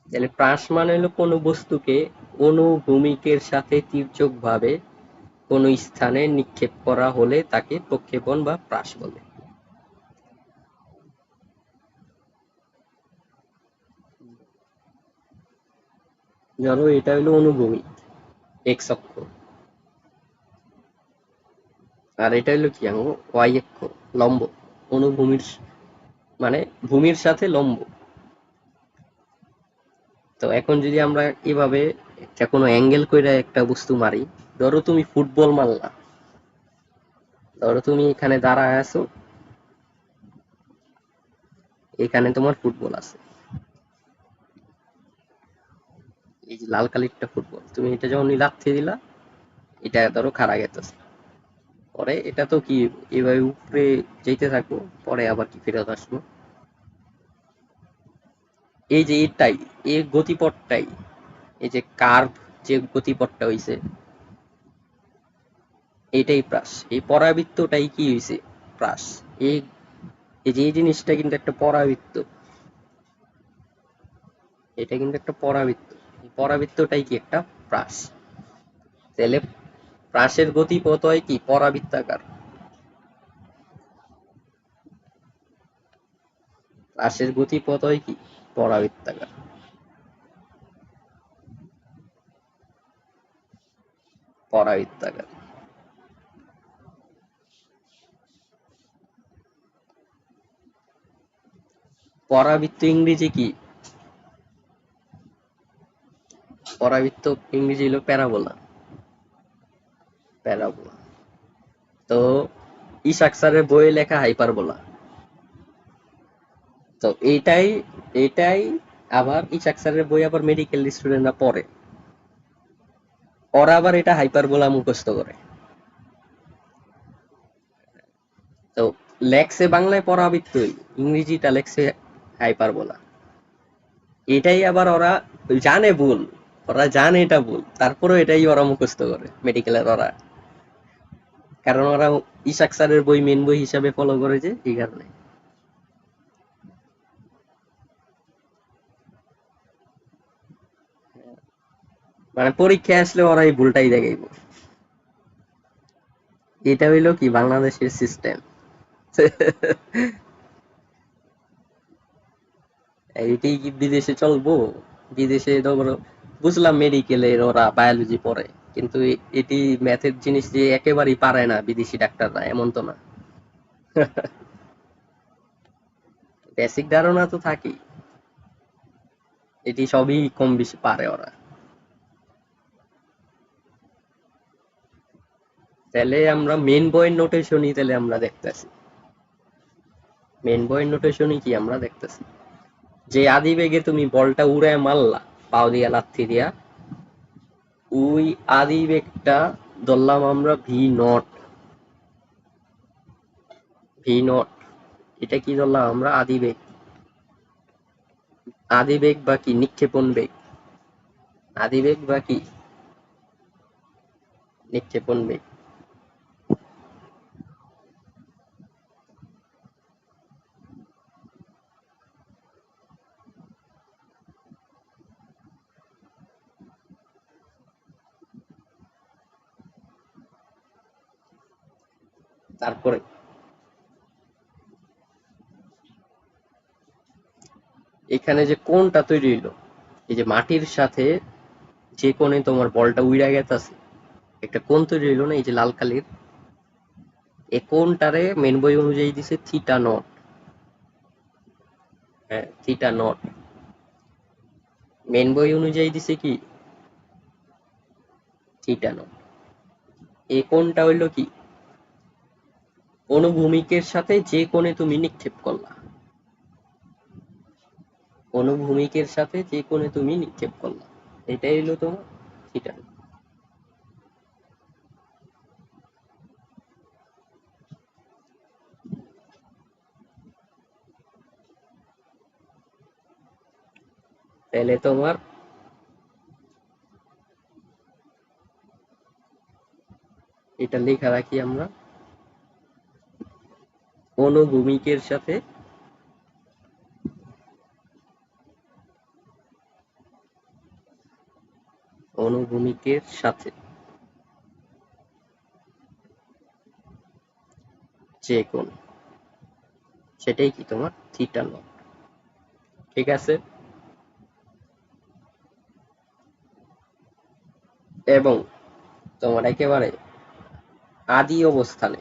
A: তাহলে প্রাস মানে হলো কোনো বস্তুকে অনুভূমিকের সাথে তির্যক ভাবে কোনো স্থানে নিক্ষেপ করা হলে তাকে প্রক্ষেপণ বা প্রাস বলে। ধরো এটা হলো অনুভূমিক, এক্স অক্ষ, আর এটা হলো কি ওয়াই অক্ষ, লম্ব, অনুভূমির মানে ভূমির সাথে লম্ব। তো এখন যদি আমরা এভাবে একটা কোনো অ্যাঙ্গেল কইরা একটা বস্তু মারি, ধরো তুমি ফুটবল মারলা, ধরো তুমি এখানে দাঁড়ায় আছো, এখানে তোমার ফুটবল আছে, এই যে লাল কালিরটা ফুটবল, তুমি এটা যখন লাথি দিলা, এটা ধরো খাড়া গেতেছে, পরে এটা তো কি এভাবে উপরে যেতে থাকবো, পরে আবার কি ফেরত আসবো, এই যে এটাই, এই গতিপথটাই, এই যে কার্ভ, যে গতিপথটা হইছে, এইটাই প্রাস, এই পরাবৃত্তটাই কি হইছে প্রাস। এই এই যে এই জিনিসটা কিন্তু একটা পরাবৃত্ত, এটা কিন্তু একটা পরাবৃত্ত, এই পরাবৃত্তটাই কি একটা প্রাস। তাহলে প্রাসের গতিপথ হয় কি পরাবৃত্তাকার, প্রাসের গতিপথ হয় কি পরাবৃত্তাকার, পরাবৃত্তাকার। পরাবৃত্ত ইংরেজি কি? পরাবৃত্ত ইংরেজি হলো প্যারাবোলা, প্যারাবোলা। তো ইসাক স্যারের বইয়ে লেখা হাইপারবোলা। তো এইটাই আবার ইসাক স্যারের বই আবার মেডিকেল স্টুডেন্টরা পড়ে, ওরা আবার এটা হাইপারবোলা মুখস্থ করে। তো লেখছে বাংলায় পরাবৃত্তই, ইংরেজিটা লেখছে হাইপারবোলা। এটাই আবার ওরা জানে ভুল, ওরা জানে এটা ভুল, তারপরেও এটাই ওরা মুখস্থ করে মেডিকেলের ওরা, কারণ ওরা ইসাক স্যারের বই মেন বই হিসাবে ফলো করে, যে এই কারণে। মানে পরীক্ষায় আসলে ওরা এই ভুলটাই দেখাইবো। এটা হইলো কি বাংলাদেশের সিস্টেম। এটাই কি বিদেশে চলবো? বিদেশে ধরো বুঝলাম মেডিকেলের ওরা বায়োলজি পড়ে, কিন্তু এটি ম্যাথের জিনিস যে একেবারেই পারে না বিদেশি ডাক্তাররা, এমন তো না। বেসিক ধারণা তো থাকেই, এটি সবই কম বেশি পারে ওরা। তাহলে আমরা মেন বইয়ের নোটেশনই তাহলে আমরা দেখতেছি, মেন বইয়ের নোটেশনই কি আমরা দেখতেছি, যে আদি বেগে তুমি বলটা উড়ে মারলা পাও দিয়া লাথি দিয়া, ওই আদি বেগটা ধরলাম আমরা ভি নট, ভি নট, এটা কি ধরলাম আমরা আদি বেগ, আদি বেগ বা কি নিক্ষেপণ বেগ, আদি বেগ বা কি নিক্ষেপণ বেগ। তারপরে এখানে যে কোণটা তৈরি হইলো, এই যে মাটির সাথে যে কোণে তোমার বলটা উইড়া গেতাছে, একটা কোণ তৈরি হইলো না, এই যে লাল কালির, এই কোণটারে মেন বই অনুযায়ী দিছে থিটা নট। হ্যাঁ, থিটা নট মেন বই অনুযায়ী দিছে কি থিটা নট। এই কোণটা হইলো কি অনুভূমিকের সাথে যে কোণে তুমি নিক্ষেপ করলা, অনুভূমিকের সাথে যে কোণে তুমি নিক্ষেপ করলা, এটাই হইলো তোমার থিটা। তাহলে তোমার এটা লেখা রাখি আমরা, অনুভূমিকের সাথে অনুভূমিকের সাথে যে কোণ, সেটাই কি তোমার থিটা নট। ঠিক আছে, এবং তোমার একেবারে আদি অবস্থানে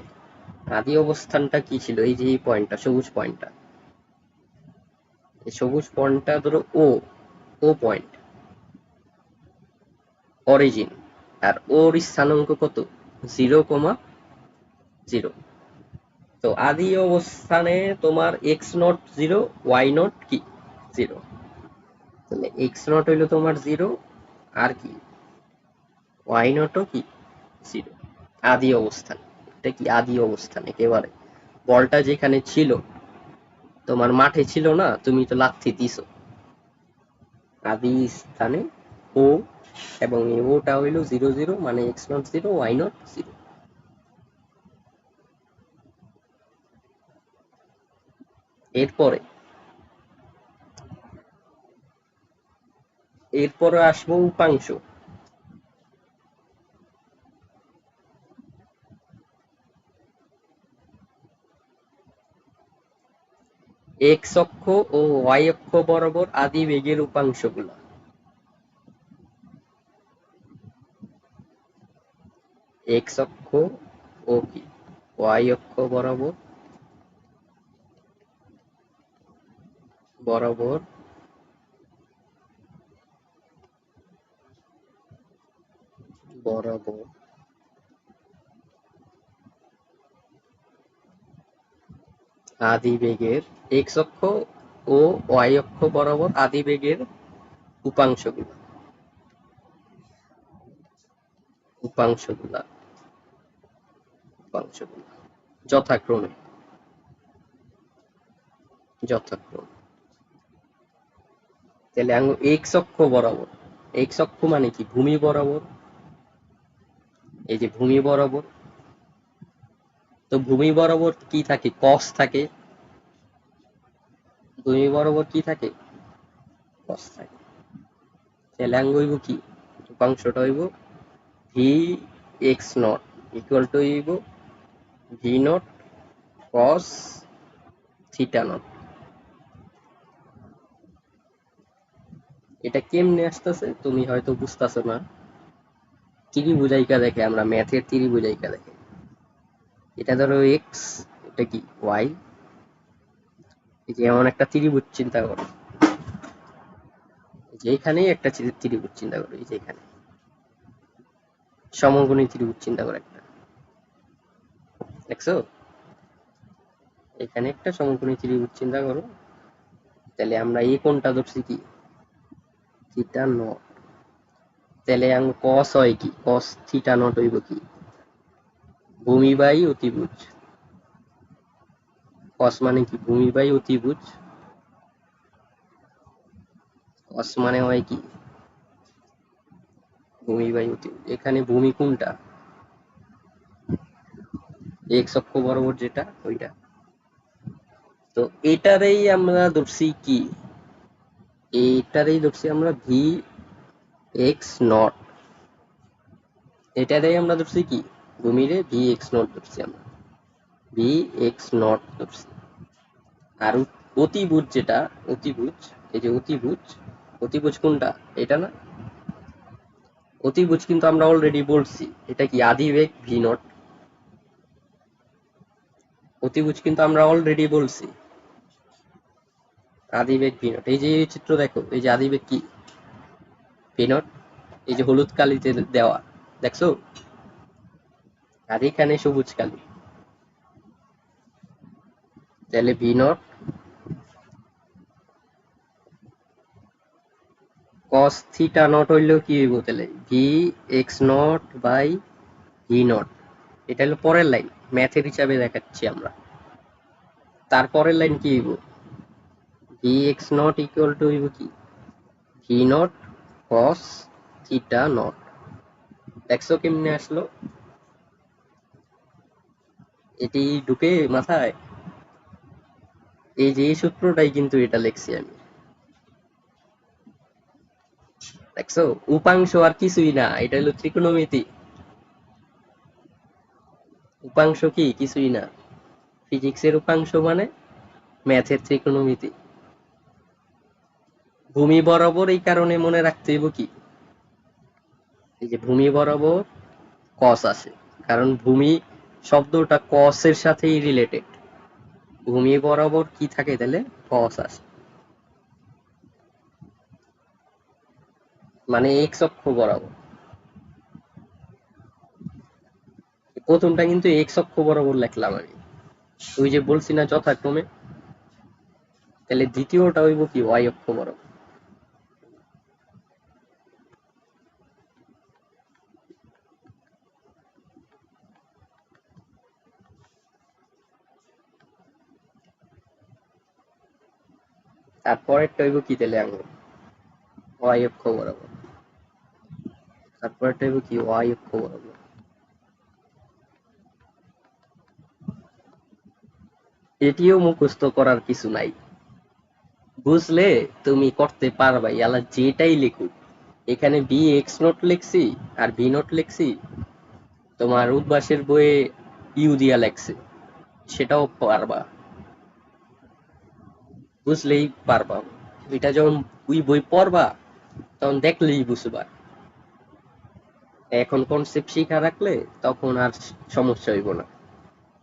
A: আদি অবস্থানটা কি ছিল? এই যে এই পয়েন্টটা, সবুজ পয়েন্টটা, এই সবুজ পয়েন্টটা ধরো ও, ও পয়েন্ট, অরিজিন। আর ওর স্থানাঙ্ক কত? 0,0। তো আদি অবস্থানে তোমার এক্স নট 0, ওয়াই নট কি 0। তাহলে এক্স নট হইলো তোমার 0, আর কি ওয়াই নটও কি 0। আদি অবস্থান, এটা কি আদি অবস্থান একেবারে। বলটা যেখানে ছিল, তোমার মাঠে ছিল না, তুমি তো লাথি দিছো আদি স্থানে ও, এবং এই ওটা হইলো 0,0, মানে এক্স নট 0, ওয়াই নট 0। এরপরে এরপরে আসবো উপাংশ। এক্স অক্ষ ও ওয়াই অক্ষ বরাবর আদি বেগের উপাংশগুলো। এক্স অক্ষ ও কি ওয়াই অক্ষ বরাবর বরাবর বরাবর আদি বেগের, এক্স অক্ষ ও ওয়াই অক্ষ বরাবর আদি বেগের উপাংশগুলো। উপাংশগুলা উপাংশগুলা যথাক্রমে যথাক্রমে তাহলে এক্স অক্ষ বরাবর, এক্স অক্ষ মানে কি ভূমি বরাবর, এই যে ভূমি বরাবর। তো ভূমি বরাবর কি থাকে? কস থাকে। ভূমি বরাবর কি থাকে? কস থাকে। তাহলে হইব কি, উপাংশটা হইব V x naught equal to হইব V naught cos theta naught. এটা কেমনে আসতেছে তুমি হয়তো বুঝতেছো না। ত্রিভুজাইকা দেখে, আমরা ম্যাথের ত্রিভুজাইকা দেখে, এটা ধরো এক্স, এটা কি ওয়াই। এই যে এমন একটা ত্রিভুজ চিন্তা করো, যে এখানেই একটা ত্রিভুজ চিন্তা করো, এই যে এখানে সমকোণী ত্রিভুজ চিন্তা করো একটা, দেখছো? এখানে একটা সমকোণী ত্রিভুজ চিন্তা করো। তাহলে আমরা এই কোণটা ধরছি কি থিটা নট। তাহলে কস হয় কি, কস থিটা নট হইব কি ভূমি বাই অতিভুজ। কস মানে কি ভূমি বাই অতিভুজ। কস মানে হয় কি ভূমি বাই অতিভুজ। এখানে ভূমি কোনটা? এক্স অক্ষ বরাবর যেটা, ওইটা। তো এটারেই আমরা ধরছি কি, এইটারেই ধরছি আমরা ভি এক্স নট। এটারেই আমরা ধরছি কি ভূমিরে ভি এক্স নট ধরছি আমরা, ভি এক্স নট ধরছি। আর অতিভুজ যেটা, অতিভুজ, এই যে অতিভুজ, অতিভুজ কোনটা? এটা না? অতিভুজ কিন্তু আমরা অলরেডি বলছি এটা কি আদি বেগ ভি নট। অতিভুজ কিন্তু আমরা অলরেডি বলছি আদি বেগ ভি নট। এই যে এই চিত্র দেখো, এই যে আদি বেগ কি ভি নট, এই যে হলুদ কালিতে দেওয়া, দেখছো? আর এখানে সবুজ কালি। তাহলে v naught cos theta naught হইলেও কি হইব? তাহলে v x naught by v naught. এটা হলো পরের লাইন, ম্যাথের হিসাবে দেখাচ্ছি আমরা। তারপরের লাইন কি হইব? V x naught equal to হইব কি V naught cos theta naught. দেখছো কেমনে আসলো? এটি ঢুকে মাথায়? এই যে এই সূত্রটাই কিন্তু এটা লিখছি আমি, দেখছো? উপাংশ আর কিছুই না, এটা হলো ত্রিকোণমিতি। উপাংশ কি কিছুই না, ফিজিক্সের উপাংশ মানে ম্যাথের ত্রিকোণমিতি। ভূমি বরাবর এই কারণে মনে রাখতে হইব কি, এই যে ভূমি বরাবর কস আসে, কারণ ভূমি শব্দটা কস এর সাথেই রিলেটেড। ভূমি বরাবর কি থাকে তাহলে? কস আছে, মানে এক্স অক্ষ বরাবর। প্রথমটা কিন্তু এক্স অক্ষ বরাবর লিখলাম আমি, ওই যে বলছি না যথাক্রমে। তাহলে দ্বিতীয়টা হইব কি ওয়াই অক্ষ বরাবর। তারপরেরটা হইব কি তাহলে আঙুল? ওয়াই অক্ষ বরাবর। তারপরেরটা হইব কি ওয়াই অক্ষ বরাবর। এটিও মুখস্থ করার কিছু নাই, বুঝলে তুমি করতে পারবা, ইয়ালা যেটাই লিখুক। এখানে বি এক্স নোট লিখছি আর ভি নোট লিখছি, তোমার উদ্ভাসের বইয়ে ইউ দিয়া লেখছে, সেটাও পারবা, বুঝলেই পারবা। এটা যখন ওই বই পড়বা তখন দেখলেই বুঝবা। এখন কনসেপ্ট শিখা রাখলে তখন আর সমস্যা হইব না,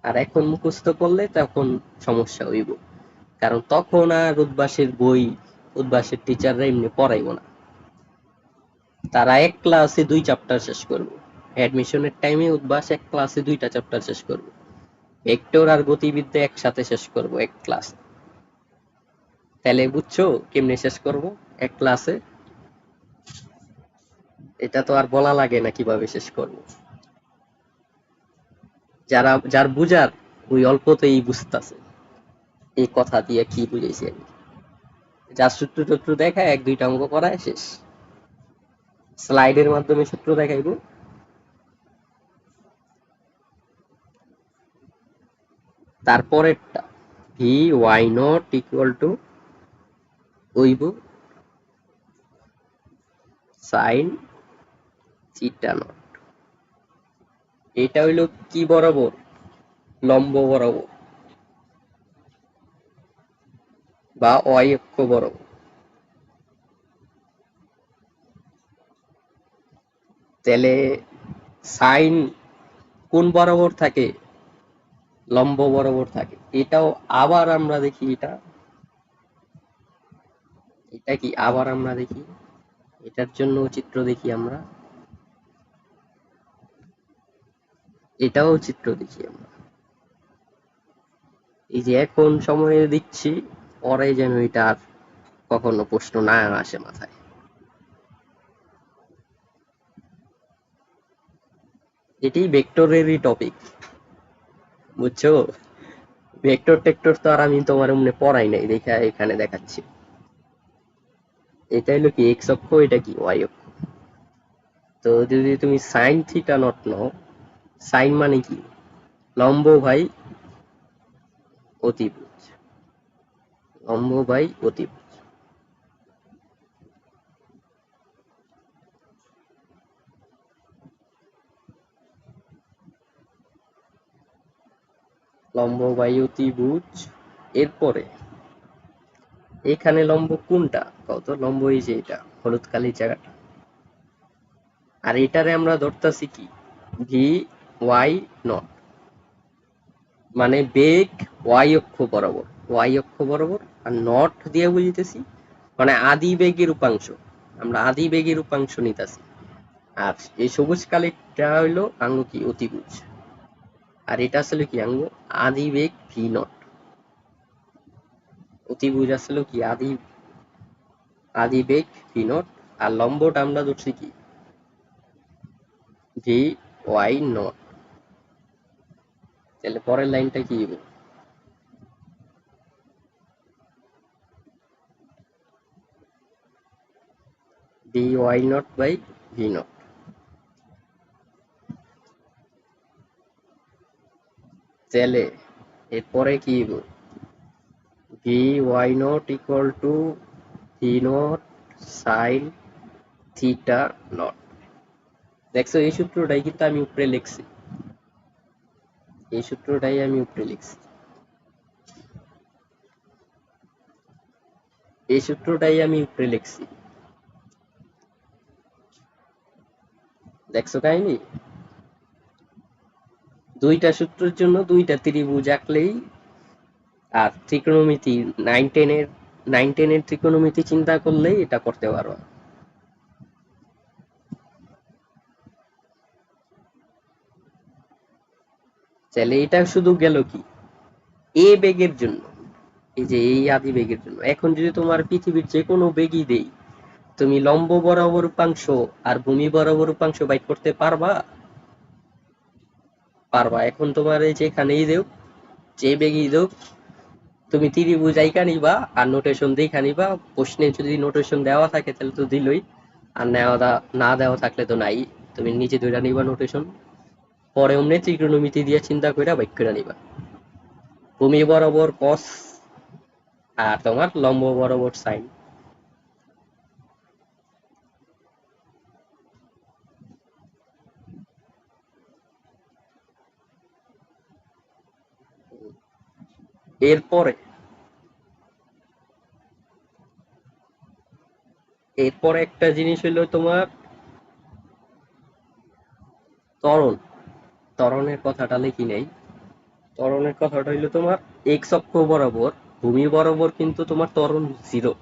A: আর এখন মুখস্থ করলে তখন সমস্যা হইব। কারণ তখন আর উদ্ভাসের বই, উদ্ভাসের টিচাররা এমনি পড়াইব না, তারা এক ক্লাসে 2 চ্যাপ্টার শেষ করবে। অ্যাডমিশনের টাইমে উদ্ভাস এক ক্লাসে 2টা চ্যাপ্টার শেষ করবে, ভেক্টর আর গতিবিদ্যা একসাথে শেষ করব এক ক্লাস। তাহলে বুঝছো কেমনে শেষ করব এক ক্লাসে? এটা তো আর বলা লাগে না কিভাবে শেষ করব। যার বুঝার ওই অল্পতেই বুঝতাছে এই কথা দিয়ে কি বুঝাইছি আমি। যার সূত্র টুত্র দেখায় 1-2টা অঙ্ক করায় শেষ, স্লাইডের মাধ্যমে সূত্র দেখাইবো। তারপরেরটা v y naught equal to হইব সাইন থিটা নট। এটা হইল কি বরাবর? লম্ব বরাবর বা ওয়াই অক্ষ বরাবর। তাহলে সাইন কোন বরাবর থাকে? লম্ব বরাবর থাকে। এটাও আবার আমরা দেখি, এটা এটা কি আবার আমরা দেখি, এটার জন্য চিত্র দেখি আমরা, এটাও চিত্র দেখি আমরা। এই যে এখন সময়ে দিচ্ছি, পরে যেন এটা আর কখনো প্রশ্ন না আসে মাথায়। এটি ভেক্টরেরই টপিক, বুঝছো? ভেক্টর টেক্টর তো আর আমি তোমার এমনি পড়াই নাই, দেখা এখানে দেখাচ্ছি। এটা হলো কি এক্স অক্ষ, এটা কি ওয়াই অক্ষ। তো যদি তুমি সাইন থিটা নট নাও, সাইন মানে কি? লম্ব ভাই অতিভুজ, লম্ব বাই অতিভুজ। লম্ব বাই অতিভুজ। এরপরে এখানে লম্ব কোনটা কত? লম্ব এই যে এটা হলুদ কালির জায়গাটা। আর এটারে আমরা ধরতাছি কি ভি ওয়াই নট, মানে বেগ ওয়াই অক্ষ বরাবর, ওয়াই অক্ষ বরাবর। আর নট দিয়ে বুঝিতেছি মানে আদি বেগের উপাংশ, আমরা আদি বেগের উপাংশ নিতেছি। আর এই সবুজ কালিটা হইলো আঙ্গ কি অতিভুজ, আর এটা আসলে কি আঙ্গ আদি বেগ ভি নট। অতিভুজ আসলে কি আদি আদি বেগ ভি নট। আর লম্বটা আমরা ধরছি কি ভি ওয়াই নট। তাহলে পরের লাইনটা কি হবে? V y naught by v naught. তাহলে এরপরে কি হবে? V y naught equal to v naught sine theta naught. দেখছো এই সূত্রটাই কিন্তু আমি উপরে লিখছি, এই সূত্রটাই আমি উপরে লিখছি, এই সূত্রটাই আমি উপরে লিখছি। দেখছো কাহিনী? দুইটা সূত্রের জন্য দুইটা ত্রিভুজ আঁকলেই, আর ত্রিকোণমিতি 9 10 এর ত্রিকোণমিতি চিন্তা করলেই এটা করতে পারো। তাহলে এটা শুধু গেল কি এ বেগের জন্য, এই যে এই আদি বেগের জন্য। এখন যদি তোমার পৃথিবীর যে কোনো বেগই দেই, তুমি লম্ব বরাবর উপাংশ আর ভূমি বরাবর উপাংশ বাইর করতে পারবা? পারবা। এখন তোমার এই যে এখানেই দেও, যে বেগই দেও, তুমি ত্রিভুজ আইকা নিবা আর নোটেশন দেখা নিবা। প্রশ্নে যদি নোটেশন দেওয়া থাকে তাহলে তো দিলই, আর না দেওয়া থাকলে তো নাই। তুমি নিজে ধরে নিবা নোটেশন, পরে অমনি ত্রিকোণমিতি দিয়ে চিন্তা কইরা বাইর করে নিবা। ভূমি বরাবর কস আর তোমার লম্ব বরাবর সাইন। এরপরে এরপরে একটা জিনিস হলো তোমার ত্বরণ। ত্বরণের কথাটা লিখি নেই। ত্বরণের কথাটা হইলো তোমার এক্স অক্ষ বরাবর, ভূমি বরাবর কিন্তু তোমার ত্বরণ 0।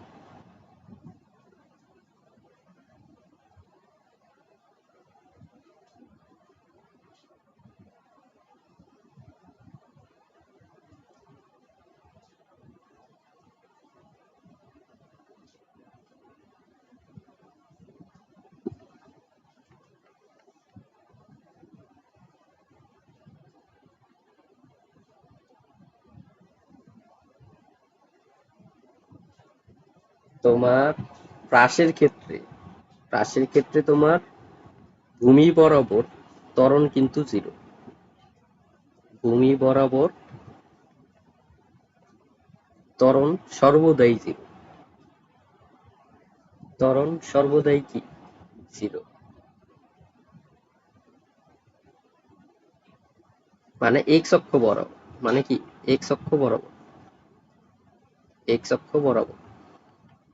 A: তোমার প্রাসের ক্ষেত্রে তোমার ভূমি বরাবর ত্বরণ কিন্তু 0। ভূমি বরাবর ত্বরণ সর্বদাই 0। ত্বরণ সর্বদাই কি 0। মানে এক্স অক্ষ বরাবর, মানে কি এক্স অক্ষ বরাবর, এক্স অক্ষ বরাবর।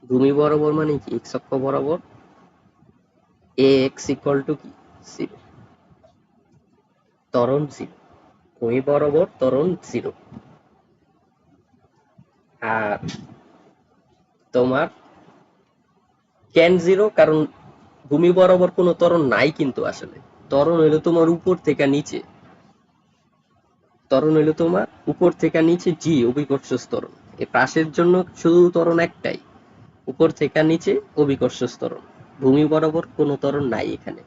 A: ভূমি বরাবর মানে কি এক্স অক্ষ বরাবর, এ এক্স ইকুয়াল টু কি 0। ত্বরণ 0। ভূমি বরাবর ত্বরণ 0। আর তোমার কেন 0? কারণ ভূমি বরাবর কোনো ত্বরণ নাই কিন্তু আসলে। ত্বরণ হইলো তোমার উপর থেকে নিচে। ত্বরণ হইলো তোমার উপর থেকে নিচে জি অভিকর্ষ ত্বরণ। এই পাশের জন্য শুধু ত্বরণ একটাই, উপর থেকে নিচে অভিকর্ষ ত্বরণ। ভূমি বরাবর কোনো ত্বরণ নাই এখানে।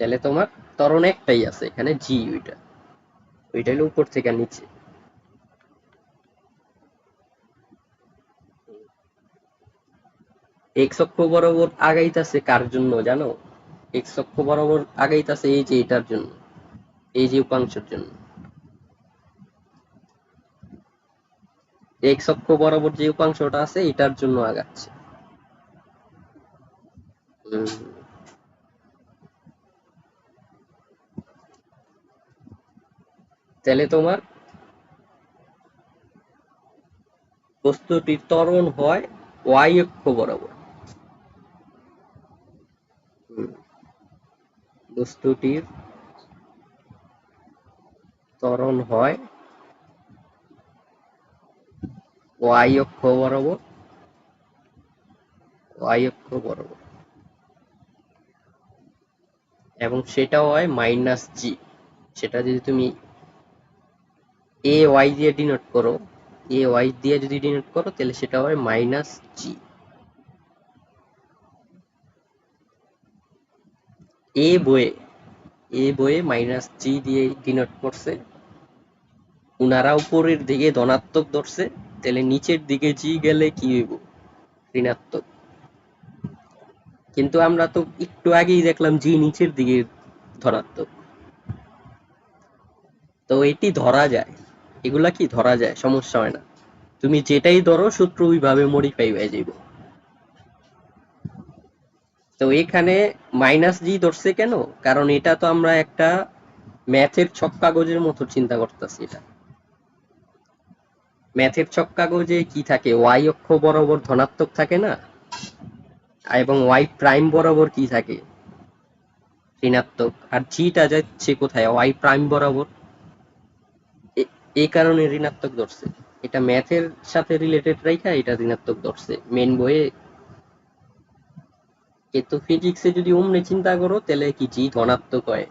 A: তাহলে তোমার ত্বরণ একটাই আছে এখানে, জি। ওইটা ওইটা হলো উপর থেকে নিচে। এক্স অক্ষ বরাবর আগাইতাছে কার জন্য জানো? এক্স অক্ষ বরাবর আগাইতাছে এই যে এটার জন্য, এই যে উপাংশের জন্য। এক্স অক্ষ বরাবর যে উপাংশটা আছে এটার জন্য আগাচ্ছে। উম, তাহলে তোমার বস্তুটির ত্বরণ হয় ওয়াই অক্ষ বরাবর। হুম, বস্তুটির ত্বরণ হয় ওয়াই অক্ষ বরাবর, ওয়াই অক্ষ বরাবর, এবং সেটাও হয় মাইনাস জি। সেটা যদি তুমি এ ওয়াই দিয়ে ডিনোট করো, এ ওয়াই দিয়ে যদি ডিনোট করো তাহলে সেটা হয় মাইনাস জি। এ বয়ে এ বয়ে মাইনাস জি দিয়ে ডিনোট করছে। উনারা উপরের দিকে ধনাত্মক ধরছে, তাহলে নিচের দিকে জি গেলে কি হইব? ঋণাত্মক। কিন্তু আমরা তো একটু আগেই দেখলাম জি নিচের দিকে ধনাত্মক। তো এটি ধরা যায়, এগুলা কি ধরা যায়, সমস্যা হয় না। তুমি যেটাই ধরো সূত্র ওইভাবে মডিফাই হয়ে যাইব। তো এখানে মাইনাস জি ধরছে কেন? কারণ এটা তো আমরা একটা ম্যাথের ছক কাগজের মতো চিন্তা করতেছি। এটা ম্যাথের ছক কাগজে কি থাকে, ওয়াই অক্ষ বরাবর ধনাত্মক থাকে না, এবং ওয়াই প্রাইম বরাবর কি থাকে, ঋণাত্মক, আর জিটা যাচ্ছে কোথায়, ওয়াই প্রাইম বরাবর। এই কারণে ঋণাত্মক ধরছে। এটা ম্যাথের সাথে রিলেটেড রাইখা এটা ঋণাত্মক ধরছে মেন বইয়ে। কিন্তু ফিজিক্সে যদি অমনে চিন্তা করো তাহলে কি জি ধনাত্মক হয়,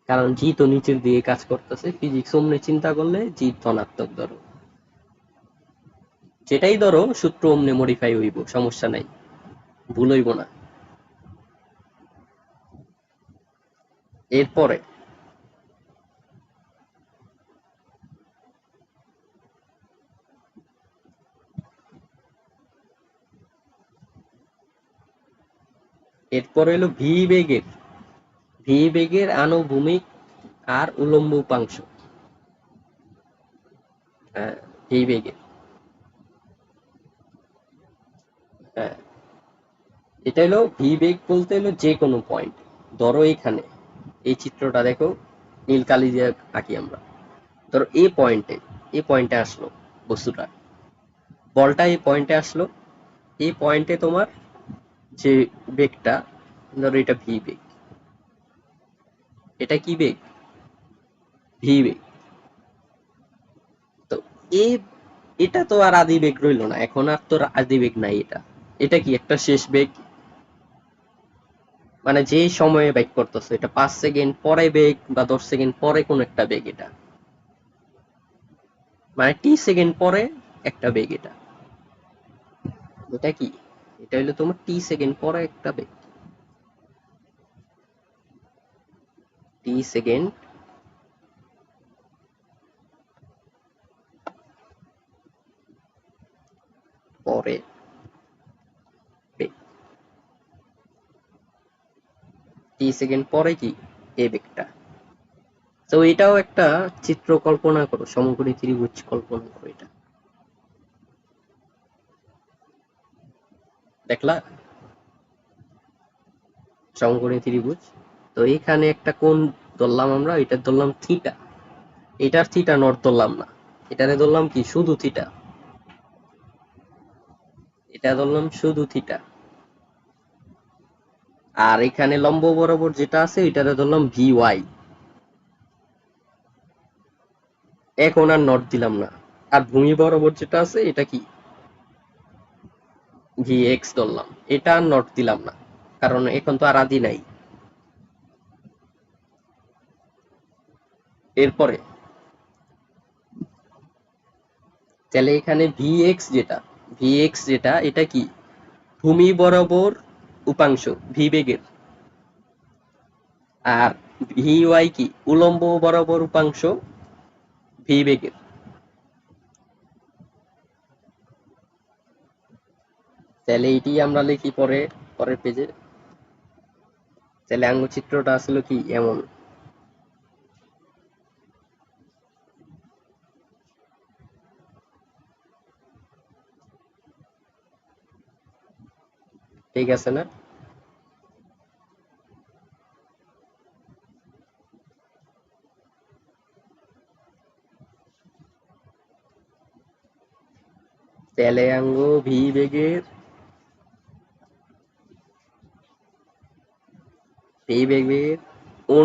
A: কারণ জি তো নিচের দিকে কাজ করতেছে। ফিজিক্স অমনে চিন্তা করলে জি ধনাত্মক ধরো, যেটাই ধরো সূত্র অমনে মডিফাই হইব, সমস্যা নাই, ভুল হইব না। এরপরে এরপরে হলো ভি বেগের আনুভূমিক আর উলম্ব উপাংশ। হ্যাঁ, ভি বেগের, হ্যাঁ, এটা হলো ভি বেগ বলতে হলো যে কোনো পয়েন্ট। ধরো এখানে এই চিত্রটা দেখো, নীল কালি দিয়ে আঁকি আমরা। ধরো এই পয়েন্টে আসলো বস্তুটা, বলটা এই পয়েন্টে আসলো। এই পয়েন্টে তোমার যে বেগটা, ধরো এটা ভি বেগ, এটা কি বেগ, ভি বেগ। তো এই, এটা তো আর আদি বেগ রইলো না, এখন আর তোর আদি বেগ নাই। এটা এটা কি একটা শেষ বেগ, মানে যে সময়ে বেগ করতেছে, এটা 5 সেকেন্ড পরে বেগ বা 10 সেকেন্ড পরে কোন একটা বেগ, এটা মানে টি সেকেন্ড পরে একটা বেগ। এটা এটা কি, এটা হলো তোমার টি সেকেন্ড পরে একটা বেগ, টি সেকেন্ড পরে বেগ, টি সেকেন্ড পরে কি এই বেগটা। তো এটাও একটা চিত্র কল্পনা করো, সমকোণী ত্রিভুজ কল্পনা করো। এটা দেখলা, সমকোণী ত্রিভুজ। তো এখানে একটা কোণ ধরলাম আমরা, এটা ধরলাম থিটা। এটার থিটা নট ধরলাম না, এটারে ধরলাম কি শুধু থিটা, এটা ধরলাম শুধু থিটা। আর এখানে লম্ব বরাবর যেটা আছে এটারে ধরলাম ভি ওয়াই, এখন আর নট দিলাম না। আর ভূমি বরাবর যেটা আছে এটা কি ভি এক্স ধরলাম, এটা আর নট দিলাম না, কারণ এখন তো আর আদি নাই। এরপরে তাহলে এখানে ভি এক্স যেটা এটা কি ভূমি বরাবর উপাংশ ভি বেগের, আর ভি ওয়াই কি উলম্ব বরাবর উপাংশ ভি বেগের। তাহলে এটি আমরা লিখি পরে, পরের পেজে। তাহলে আঙ্গচিত্রটা আসলে কি এমন। ঠিক আছে না? তাহলে আঙ্গ ভি বেগের